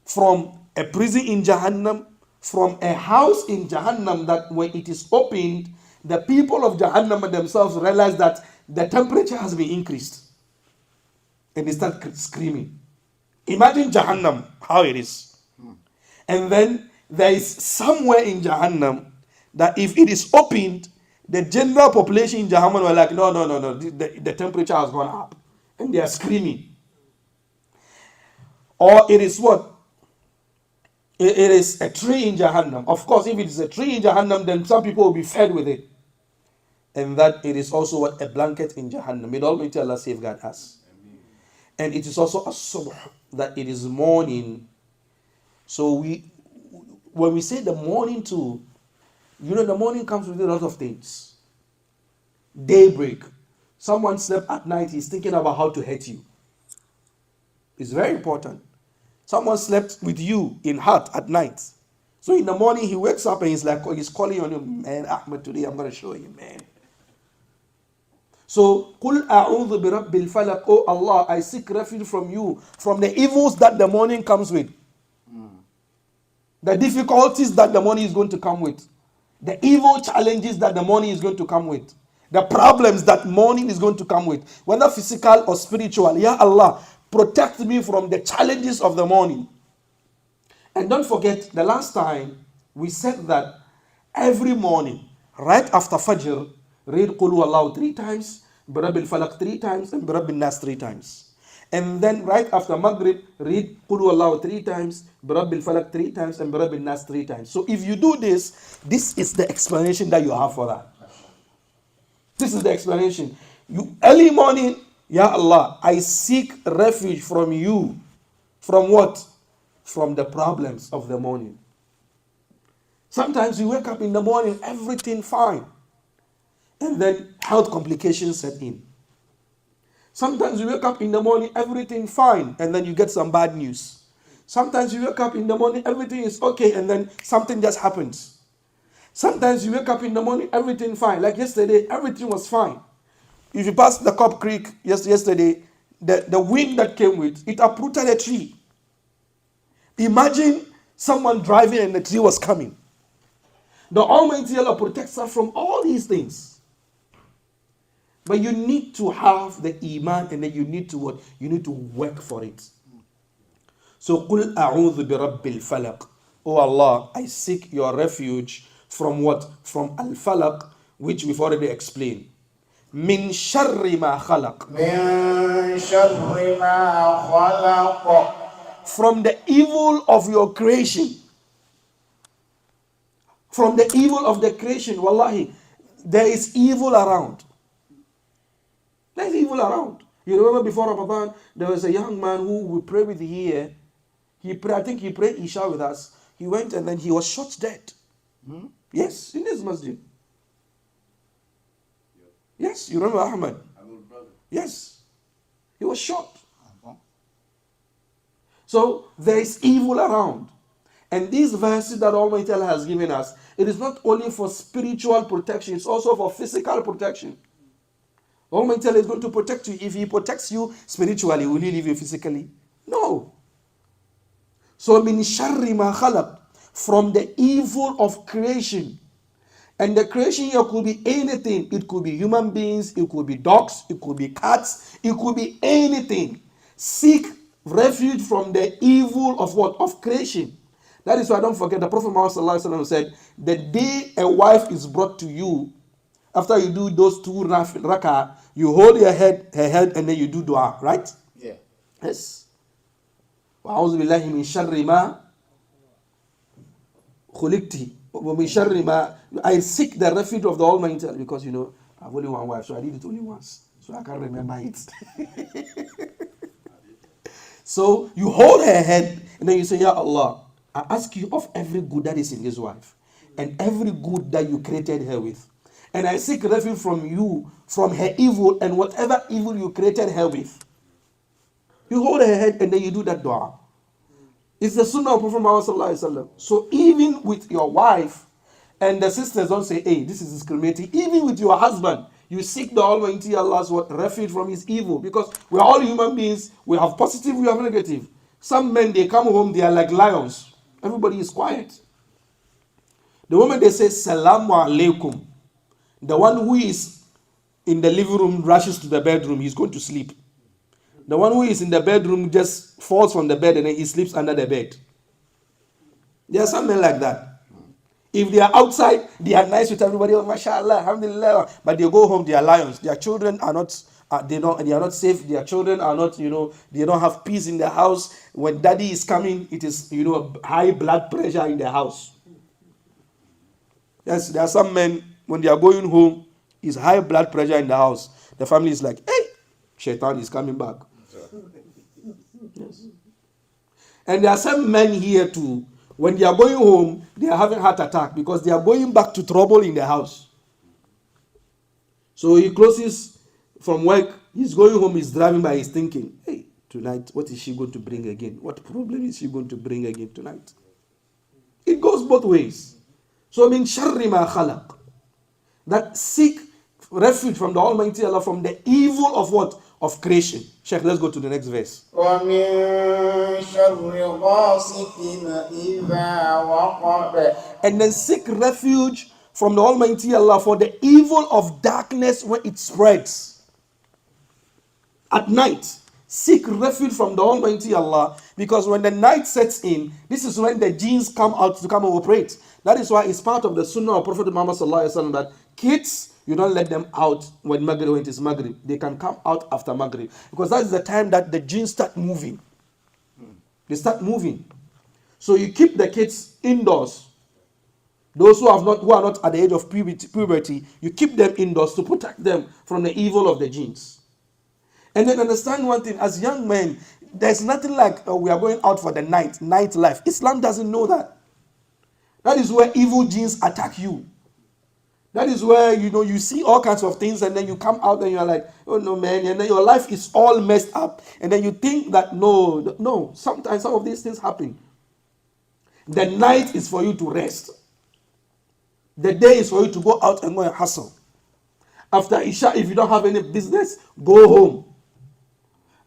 Speaker 1: from a prison in Jahannam, from a house in Jahannam that when it is opened, the people of Jahannam themselves realize that the temperature has been increased. And they start screaming. Imagine Jahannam, how it is. And then there is somewhere in Jahannam that if it is opened, the general population in Jahannam were like, no, the temperature has gone up. And they are screaming. Or it is what? It is a tree in Jahannam. Of course, if it is a tree in Jahannam, then some people will be fed with it. And that it is also what? A blanket in Jahannam. May the Almighty Allah safeguard us. And it is also a subh, that it is morning. So when we say the morning too, the morning comes with a lot of things. Daybreak. Someone slept at night, he's thinking about how to hurt you. It's very important. Someone slept with you in heart at night. So in the morning he wakes up and he's calling on you, man, Ahmed, today I'm going to show you, man. So, Qul a'udhu bi rabbil falaq, oh Allah, I seek refuge from you, from the evils that the morning comes with. The difficulties that the morning is going to come with. The evil challenges that the morning is going to come with. The problems that morning is going to come with. Whether physical or spiritual. Ya Allah, protect me from the challenges of the morning. And don't forget, the last time we said that every morning, right after Fajr, read Qul Huwallahu 3 times, Bi Rabbil Falaq 3 times, and Bi Rabbin Nas 3 times. And then right after Maghrib, read Qul Huwallahu 3 times, Bi Rabbil Falaq 3 times, and Bi Rabbin Nas 3 times. So if you do this, this is the explanation that you have for that. This is the explanation. You early morning, Ya Allah, I seek refuge from you. From what? From the problems of the morning. Sometimes you wake up in the morning, everything fine. And then health complications set in. Sometimes you wake up in the morning, everything fine, and then you get some bad news. Sometimes you wake up in the morning, everything is okay, and then something just happens. Sometimes you wake up in the morning, everything fine. Like yesterday, everything was fine. If you pass the Cop Creek yesterday, the wind that came with, it uprooted a tree. Imagine someone driving and the tree was coming. The Almighty Allah protects us from all these things. But you need to have the iman, and then you need to what? You need to work for it. So, قُلْ أَعُوذُ بِرَبِّ الْفَلَقِ. Oh Allah, I seek your refuge from what? From al-falaq, which we've already explained. Min sharri ma khalaq.
Speaker 2: من شر ما خلق.
Speaker 1: From the evil of your creation. From the evil of the creation. Wallahi, there is evil around. There is evil around. You remember before Ramadan, there was a young man who we pray with here. I think he prayed Isha with us. He went and then he was shot dead. Yes, in this masjid. Yes, you remember Ahmed? Yes, he was shot. So there is evil around. And these verses that Almighty Allah has given us, it is not only for spiritual protection, it's also for physical protection. Almighty Allah is going to protect you. If He protects you spiritually, will He leave you physically? No. So, min sharri ma khalaq, from the evil of creation. And the creation here could be anything. It could be human beings, it could be dogs, it could be cats, it could be anything. Seek refuge from the evil of what? Of creation. That is why don't forget the Prophet Muhammad ﷺ said, the day a wife is brought to you, after you do those 2 rak'ah, you hold her head, and then you do dua, right?
Speaker 2: Yeah.
Speaker 1: Yes. وَأَعُوذُ بِاللَّهِ مِنْ شَرِّ مَا خُلِقْتِ وَمِنْ شَرِّ مَا. I seek the refuge of the Almighty, because I have only one wife, so I did it only once, so I can't remember it. So you hold her head, and then you say, Ya Allah, I ask you of every good that is in this wife, and every good that you created her with. And I seek refuge from you, from her evil, and whatever evil you created her with. You hold her head and then you do that dua. It's the sunnah of Prophet Muhammad sallallahu alaihi wasallam. So even with your wife, and the sisters don't say, hey, this is discriminating. Even with your husband, you seek the Almighty Allah's refuge from his evil. Because we are all human beings. We have positive, we have negative. Some men, they come home, they are like lions. Everybody is quiet. The moment they say, Salamu alaikum, the one who is in the living room rushes to the bedroom, he's going to sleep. The one who is in the bedroom just falls from the bed and then he sleeps under the bed. There are some men like that. If they are outside, they are nice with everybody. Oh, mashallah, alhamdulillah. But they go home, they are lions. Their children are not, they are not safe. Their children are not, they don't have peace in the house. When daddy is coming, it is, high blood pressure in the house. Yes, there are some men, when they are going home, it's high blood pressure in the house. The family is like, hey, Shaitan is coming back. Yes. And there are some men here too, when they are going home, they are having heart attack because they are going back to trouble in the house. So he closes from work, he's going home, he's driving by, he's thinking, hey, tonight, what is she going to bring again? What problem is she going to bring again tonight? It goes both ways. So min sharri ma khalaq, that seek refuge from the Almighty Allah from the evil of what? Of creation. Sheikh, let's go to the next verse.
Speaker 2: وَمِن شَرِّ غَاسِقٍ إِذَا وَقَبَ.
Speaker 1: And then seek refuge from the Almighty Allah for the evil of darkness when it spreads. At night, seek refuge from the Almighty Allah, because when the night sets in, this is when the jinns come out to come and operate. That is why it's part of the sunnah of Prophet Muhammad sallallahu alaihi wasallam that kids, you don't let them out when it is Maghrib. They can come out after Maghrib, because that is the time that the jinns start moving. They start moving. So you keep the kids indoors. Those who are not at the age of puberty, you keep them indoors to protect them from the evil of the jinns. And then understand one thing, as young men, there's nothing like we are going out for the night life. Islam doesn't know that. That is where evil jinns attack you. That is where, you see all kinds of things, and then you come out and you're like, oh no, man, and then your life is all messed up. And then you think that, no, sometimes some of these things happen. The night is for you to rest. The day is for you to go out and go and hustle. After Isha, if you don't have any business, go home.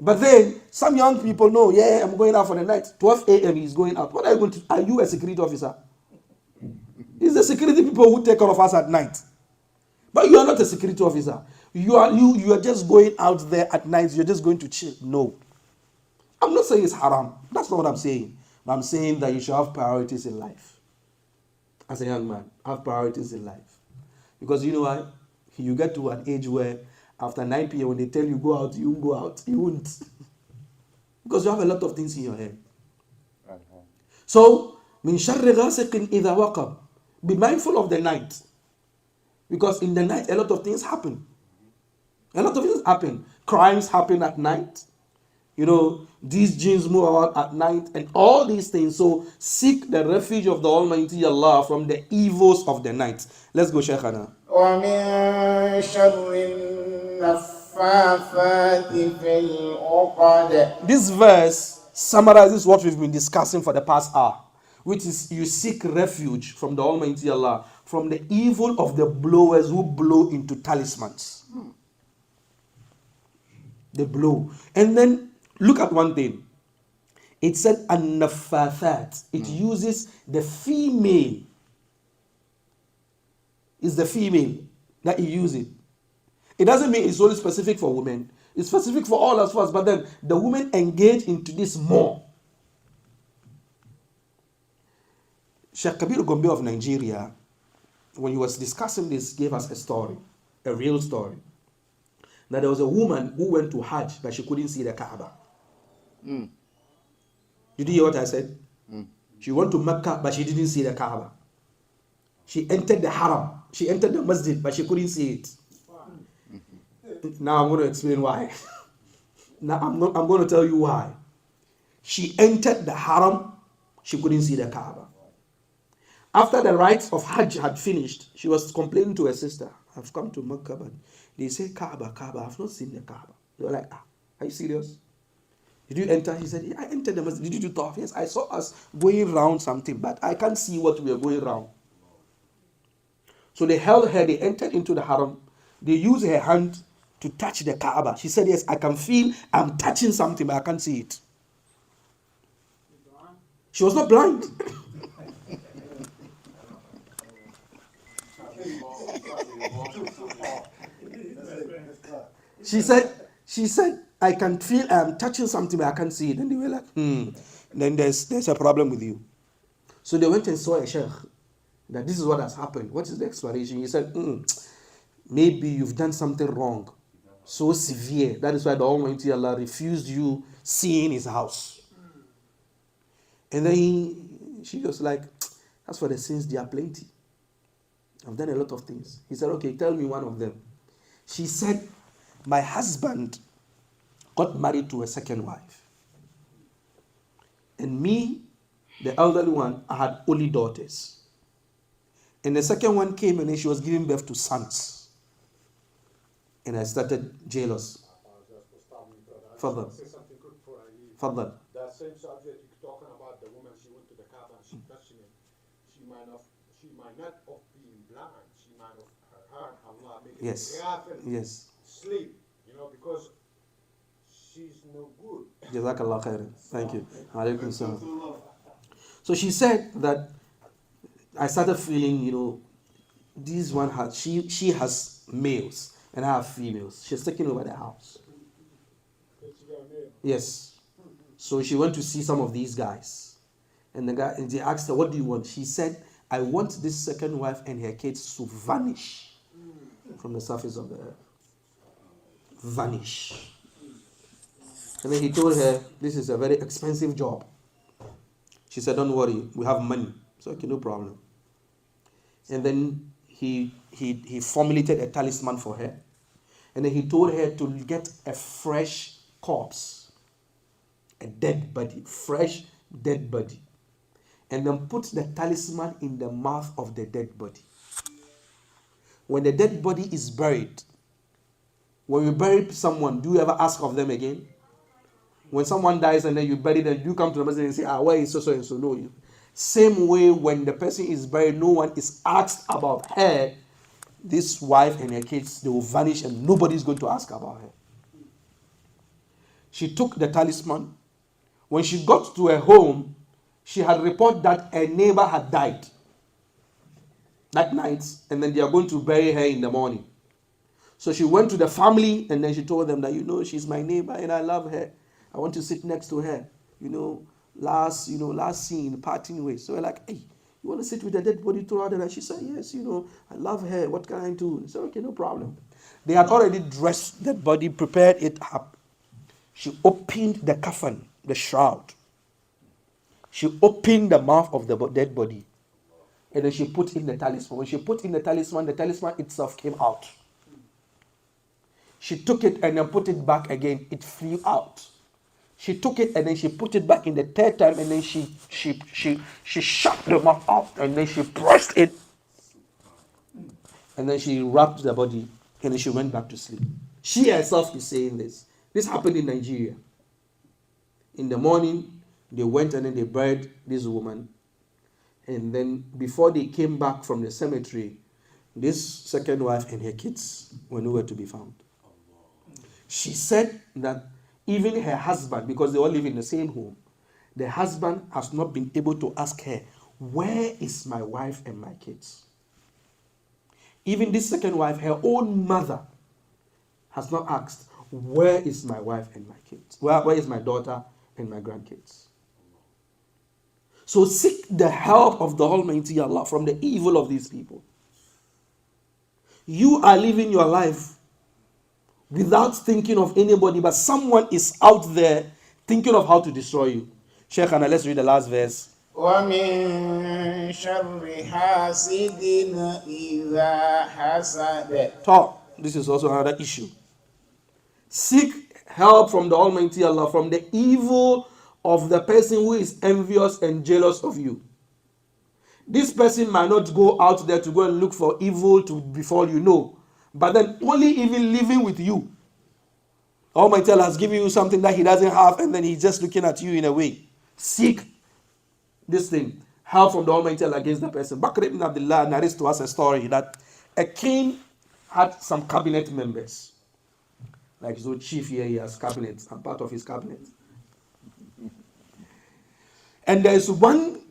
Speaker 1: But then some young people know, yeah, I'm going out for the night. 12 a.m. he's going out. What are you going to? Are you a security officer? It's the security people who take care of us at night. But you are not a security officer. You are just going out there at night. You're just going to chill. No. I'm not saying it's haram. That's not what I'm saying. But I'm saying that you should have priorities in life. As a young man, have priorities in life. Because you know why? You get to an age where after 9 p.m. when they tell you go out, you won't go out. You won't. Because you have a lot of things in your head. So, min sharri ghasiqin idha waqab. Be mindful of the night. Because in the night, a lot of things happen. A lot of things happen. Crimes happen at night. You know, these jinns move around at night and all these things. So seek the refuge of the Almighty Allah from the evils of the night. Let's go, Shaykhana.
Speaker 2: ومن شر النفاثات في العقد.
Speaker 1: This verse summarizes what we've been discussing for the past hour, which is you seek refuge from the Almighty Allah from the evil of the blowers who blow into talismans. They blow. And then look at one thing. It said an-naffathat. It uses the female. It's the female that you use it. It doesn't mean it's only specific for women. It's specific for all of us. But then the women engage into this more. Sheikh Kabir Gombe of Nigeria, when he was discussing this, gave us a story, a real story. That there was a woman who went to Hajj, but she couldn't see the Kaaba. Did you hear what I said? She went to Mecca, but she didn't see the Kaaba. She entered the Haram. She entered the Masjid, but she couldn't see it. Now I'm going to explain why. Now I'm going to tell you why. She entered the Haram, she couldn't see the Kaaba. After the rites of Hajj had finished, she was complaining to her sister. I've come to Mecca, but they say Kaaba, Kaaba. I've not seen the Kaaba. They were like, are you serious? Did you enter? He said, yeah, I entered the Masjid. Did you do tawaf? Yes, I saw us going around something, but I can't see what we are going around. So they held her, they entered into the Haram. They used her hand to touch the Kaaba. She said, yes, I can feel I'm touching something, but I can't see it. She was not blind. She said, I can feel I'm touching something, but I can't see it. And they were like, then there's a problem with you. So they went and saw a sheikh that this is what has happened. What is the explanation? He said, maybe you've done something wrong. So severe. That is why the Almighty Allah refused you seeing his house. And then she was like, as for the sins, there are plenty. I've done a lot of things. He said, okay, tell me one of them. She said, my husband got married to a second wife. And me, the elderly one, I had only daughters. And the second one came and then she was giving birth to sons. And I started jealous. Further. Further.
Speaker 4: That same subject you're talking about, the woman, she went to the Kaaba and she touched him. She might not have been blind. She might have heard Allah making
Speaker 1: Yes.
Speaker 4: and
Speaker 1: Yes.
Speaker 4: sleep, because she's no good.
Speaker 1: Jazakallah khairan. Thank you. Alaikum salam. So she said that I started feeling, this one has, she has males and I have females. She's taking over the house. Yes. So she went to see some of these guys. And they asked her, what do you want? She said, I want this second wife and her kids to vanish from the surface of the earth. Vanish. And then he told her, this is a very expensive job. She said, don't worry, we have money. So, okay, no problem. And then he formulated a talisman for her. And then he told her to get a fresh corpse, a dead body, fresh dead body. And then put the talisman in the mouth of the dead body. When the dead body is buried, when you bury someone, do you ever ask of them again? When someone dies and then you bury them, you come to the person and say, where is so and so? No. Same way, when the person is buried, no one is asked about her. This wife and her kids, they will vanish and nobody is going to ask about her. She took the talisman. When she got to her home, she had reported that a neighbor had died that night, and then they are going to bury her in the morning. So she went to the family, and then she told them that, she's my neighbor and I love her. I want to sit next to her. Last scene, parting ways. So we're like, hey, you want to sit with the dead body throughout the night? She said, yes, I love her. What can I do? I said, okay, no problem. They had already dressed that body, prepared it up. She opened the coffin, the shroud. She opened the mouth of the dead body. And then she put in the talisman. When she put in the talisman itself came out. She took it and then put it back again. It flew out. She took it and then she put it back in the third time, and then she shut the mouth out, and then she pressed it. And then she wrapped the body, and then she went back to sleep. She herself is saying this. This happened in Nigeria. In the morning, they went and then they buried this woman. And then before they came back from the cemetery, this second wife and her kids were nowhere to be found. She said that even her husband, because they all live in the same home, the husband has not been able to ask her, where is my wife and my kids? Even this second wife, her own mother, has not asked, where is my wife and my kids? Where is my daughter and my grandkids? So seek the help of the Almighty Allah from the evil of these people. You are living your life without thinking of anybody, but someone is out there thinking of how to destroy you. Sheikh Anna, let's read the last verse.
Speaker 2: وَمِن شَرِّ حَاسِدٍ إِذَا حَسَدَ.
Speaker 1: Talk. This is also another issue. Seek help from the Almighty Allah from the evil of the person who is envious and jealous of you. This person might not go out there to go and look for evil to befall you, no. But then only even living with you, Almighty Allah has given you something that he doesn't have, and then he's just looking at you in a way. Seek this thing, help from the Almighty Allah against the person. Bakr ibn Abdullah narrates to us a story that a king had some cabinet members. Like his own chief here, he has cabinet. I'm part of his cabinet. And there's one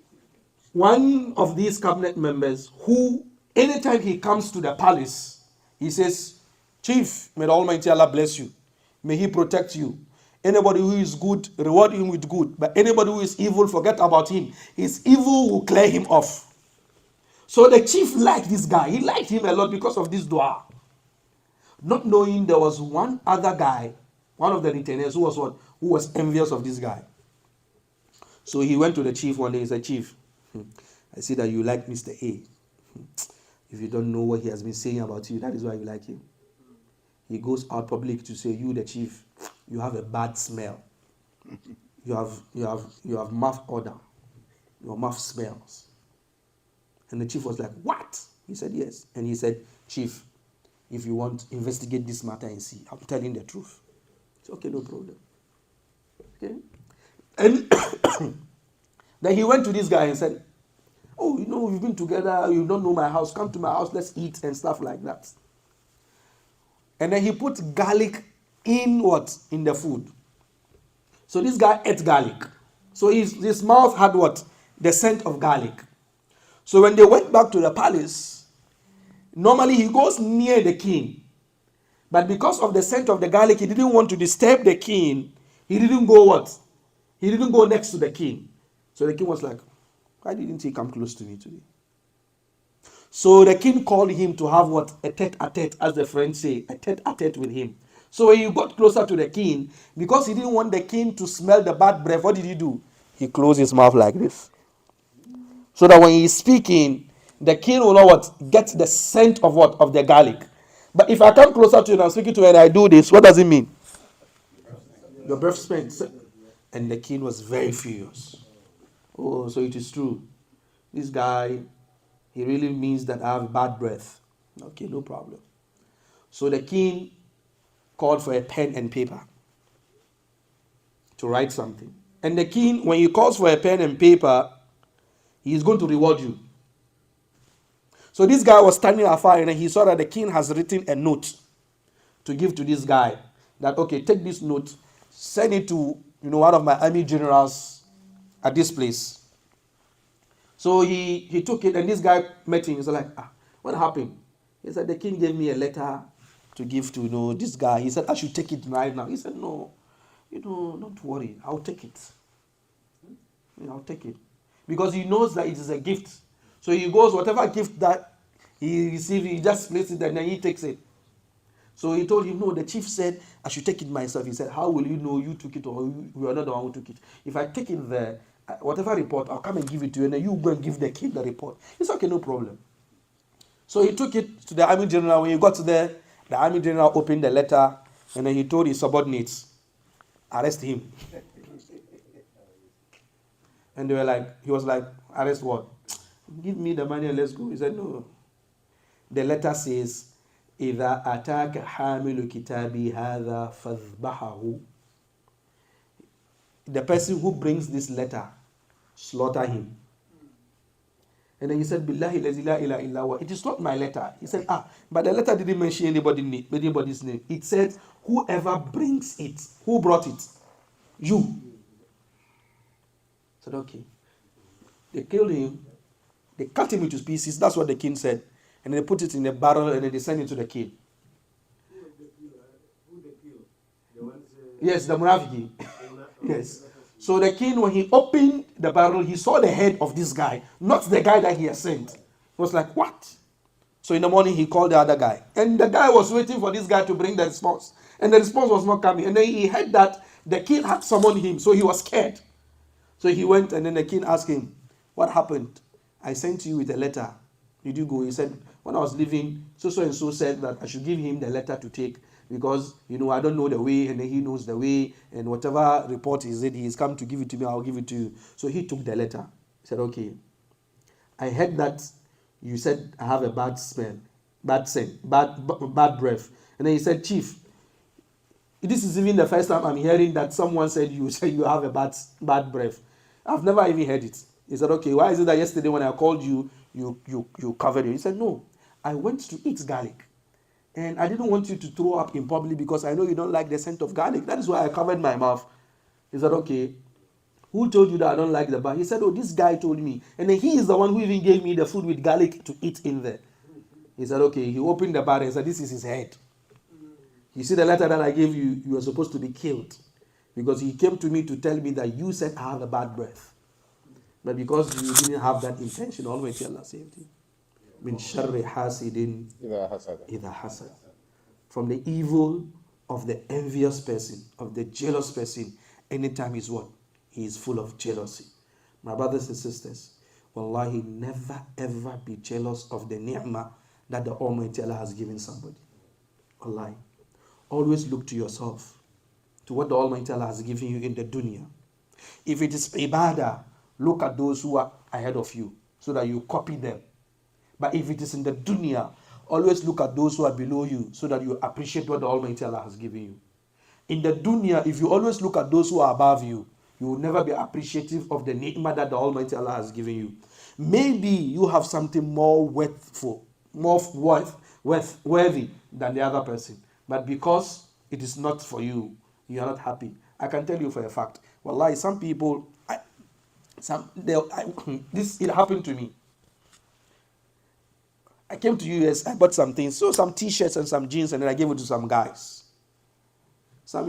Speaker 1: of these cabinet members who, anytime he comes to the palace, he says, Chief, may the Almighty Allah bless you. May he protect you. Anybody who is good, reward him with good. But anybody who is evil, forget about him. His evil will clear him off. So the chief liked this guy. He liked him a lot because of this dua. Not knowing there was one other guy, one of the retainers, who was envious of this guy. So he went to the chief one day and said, Chief, I see that you like Mr. A. If you don't know what he has been saying about you, that is why you like him. He goes out public to say, you the chief, you have a bad smell. You have mouth odor. Your mouth smells. And the chief was like, what? He said, yes. And he said, Chief, if you want, investigate this matter and see. I'm telling the truth. It's okay, no problem. Okay? And then he went to this guy and said, oh, we've been together, you don't know my house, come to my house, let's eat and stuff like that. And then he put garlic in what? In the food. So this guy ate garlic. So his mouth had what? The scent of garlic. So when they went back to the palace, normally he goes near the king. But because of the scent of the garlic, he didn't want to disturb the king. He didn't go what? He didn't go next to the king. So the king was like, why didn't he come close to me today? So the king called him to have what? A tete-a-tete, as the French say, a tete-a-tete with him. So when he got closer to the king, because he didn't want the king to smell the bad breath, what did he do? He closed his mouth like this. So that when he's speaking, the king will know what? Get the scent of what? Of the garlic. But if I come closer to you and I'm speaking to you and I do this, what does it mean? Your breath smells. And the king was very furious. Oh, so it is true. This guy, he really means that I have bad breath. Okay, no problem. So the king called for a pen and paper to write something. And the king, when he calls for a pen and paper, he is going to reward you. So this guy was standing afar and he saw that the king has written a note to give to this guy. That, okay, take this note send it to one of my army generals at this place. So he took it, and this guy met him. He's like, what happened? He said, the king gave me a letter to give to this guy. He said, I should take it right now. He said, no, don't worry, I'll take it. I'll take it. Because he knows that it is a gift. So he goes, whatever gift that he received, he just places it there and then he takes it. So he told him, no, the chief said, I should take it myself. He said, how will you know you took it or you are not the one who took it? If I take it there, whatever report, I'll come and give it to you, and then you go and give the king the report. It's okay, no problem. So he took it to the army general. When he got there, the army general opened the letter, and then he told his subordinates, arrest him. And he was like, arrest what? Give me the money and let's go. He said, no. The letter says, إِذَا أَتَاكَ حَامِلُ كِتَابِي هَذَا فَاذْبَحَهُ. The person who brings this letter, slaughter him. And then he said, Billahi lazi la ilaha illa huwa. It is not my letter. He said, but the letter didn't mention anybody's name. It said, whoever brings it, who brought it? You. I said, okay. They killed him. They cut him into pieces. That's what the king said. And they put it in a barrel and then they sent it to the king.
Speaker 5: Who they killed? The ones,
Speaker 1: Yes, the Muraviki. Yes. So the king, when he opened the barrel, he saw the head of this guy, not the guy that he had sent. He was like, what? So in the morning, he called the other guy. And the guy was waiting for this guy to bring the response. And the response was not coming. And then he heard that the king had summoned him, so he was scared. So he went, and then the king asked him, what happened? I sent you with a letter. Did you go? He said, when I was leaving, so and so said that I should give him the letter to take because, I don't know the way and then he knows the way, and whatever report he said he's come to give it to me, I'll give it to you. So he took the letter. He said, okay, I heard that you said I have a bad smell, bad scent, bad breath. And then he said, Chief, this is even the first time I'm hearing that someone said you have a bad breath. I've never even heard it. He said, okay, why is it that yesterday when I called you, you covered it? He said, no, I went to eat garlic. And I didn't want you to throw up in public because I know you don't like the scent of garlic. That is why I covered my mouth. He said, okay, who told you that I don't like the bar? He said, oh, this guy told me. And then he is the one who even gave me the food with garlic to eat in there. He said, okay. He opened the bar and said, this is his head. You see the letter that I gave you, you were supposed to be killed. Because he came to me to tell me that you said I have a bad breath. But because you didn't have that intention, Almighty Allah saved you. Min sharri hasidin idha hasad. From the evil of the envious person, of the jealous person, anytime he's what? He is full of jealousy. My brothers and sisters, wallahi, never ever be jealous of the ni'mah that the Almighty Allah has given somebody. Wallahi. Always look to yourself, to what the Almighty Allah has given you in the dunya. If it is ibadah, look at those who are ahead of you, so that you copy them. But if it is in the dunya, always look at those who are below you, so that you appreciate what the Almighty Allah has given you. In the dunya, if you always look at those who are above you, you will never be appreciative of the ni'mah that the Almighty Allah has given you. Maybe you have something more worthful, more worthy than the other person. But because it is not for you, you are not happy. I can tell you for a fact. Wallahi, some people, it happened to me. I came to US, I bought some things, some t-shirts and some jeans, and then I gave it to some guys. Some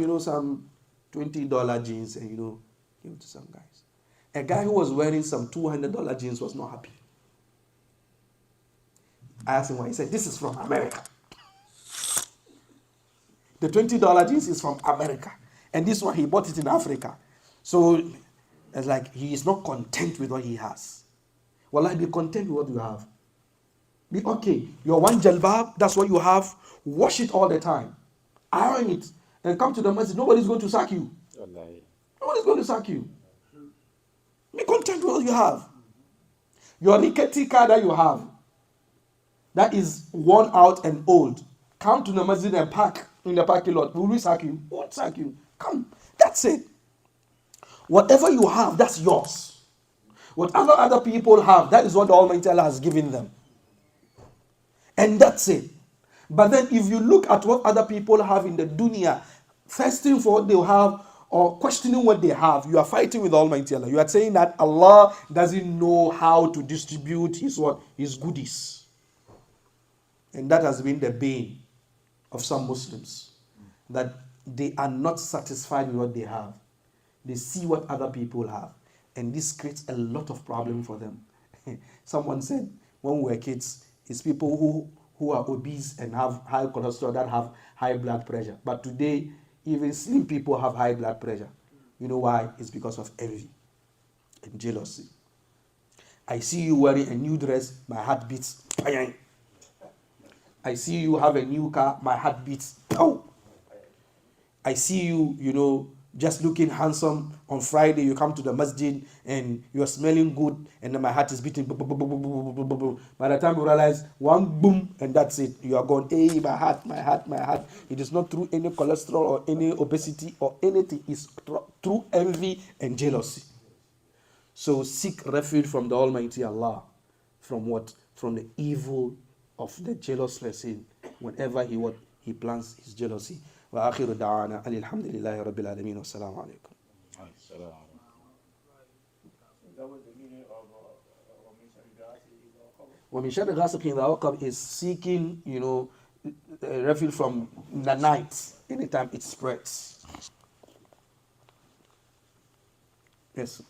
Speaker 1: $20 jeans, and gave it to some guys. A guy who was wearing some $200 jeans was not happy. I asked him why. He said, this is from America. The $20 jeans is from America. And this one, he bought it in Africa. So, it's like, he is not content with what he has. Well, be content with what you have. Be okay. Your one jalbab, that's what you have. Wash it all the time. Iron it. And come to the masjid. Nobody's going to sack you. Nobody's going to sack you. Be content with what you have. Your rickety car that you have, that is worn out and old, come to the masjid and park in the parking lot. Will we sack you? We won't sack you. Come. That's it. Whatever you have, that's yours. Whatever other people have, that is what the Almighty Allah has given them. And that's it. But then if you look at what other people have in the dunya, first thing for what they have, or questioning what they have, you are fighting with Almighty Allah. You are saying that Allah doesn't know how to distribute His goodies. And that has been the bane of some Muslims, that they are not satisfied with what they have. They see what other people have, and this creates a lot of problem for them. Someone said when we were kids, it's people who are obese and have high cholesterol that have high blood pressure. But today, even slim people have high blood pressure. You know why? It's because of envy and jealousy. I see you wearing a new dress, my heart beats. I see you have a new car, my heart beats. I see you, just looking handsome on Friday. You come to the masjid and you are smelling good, and then my heart is beating. By the time you realize, one boom, and that's it. You are gone. Hey, my heart, my heart, my heart. It is not through any cholesterol or any obesity or anything. It's through envy and jealousy. So seek refuge from the Almighty Allah. From what? From the evil of the jealous person. Whenever he plans his jealousy. وآخر دعوانا أن الحمد لله رب العالمين والسلام عليكم. ومن شر غاسق إذا وقب is seeking, refuge from the night anytime it spreads. Yes.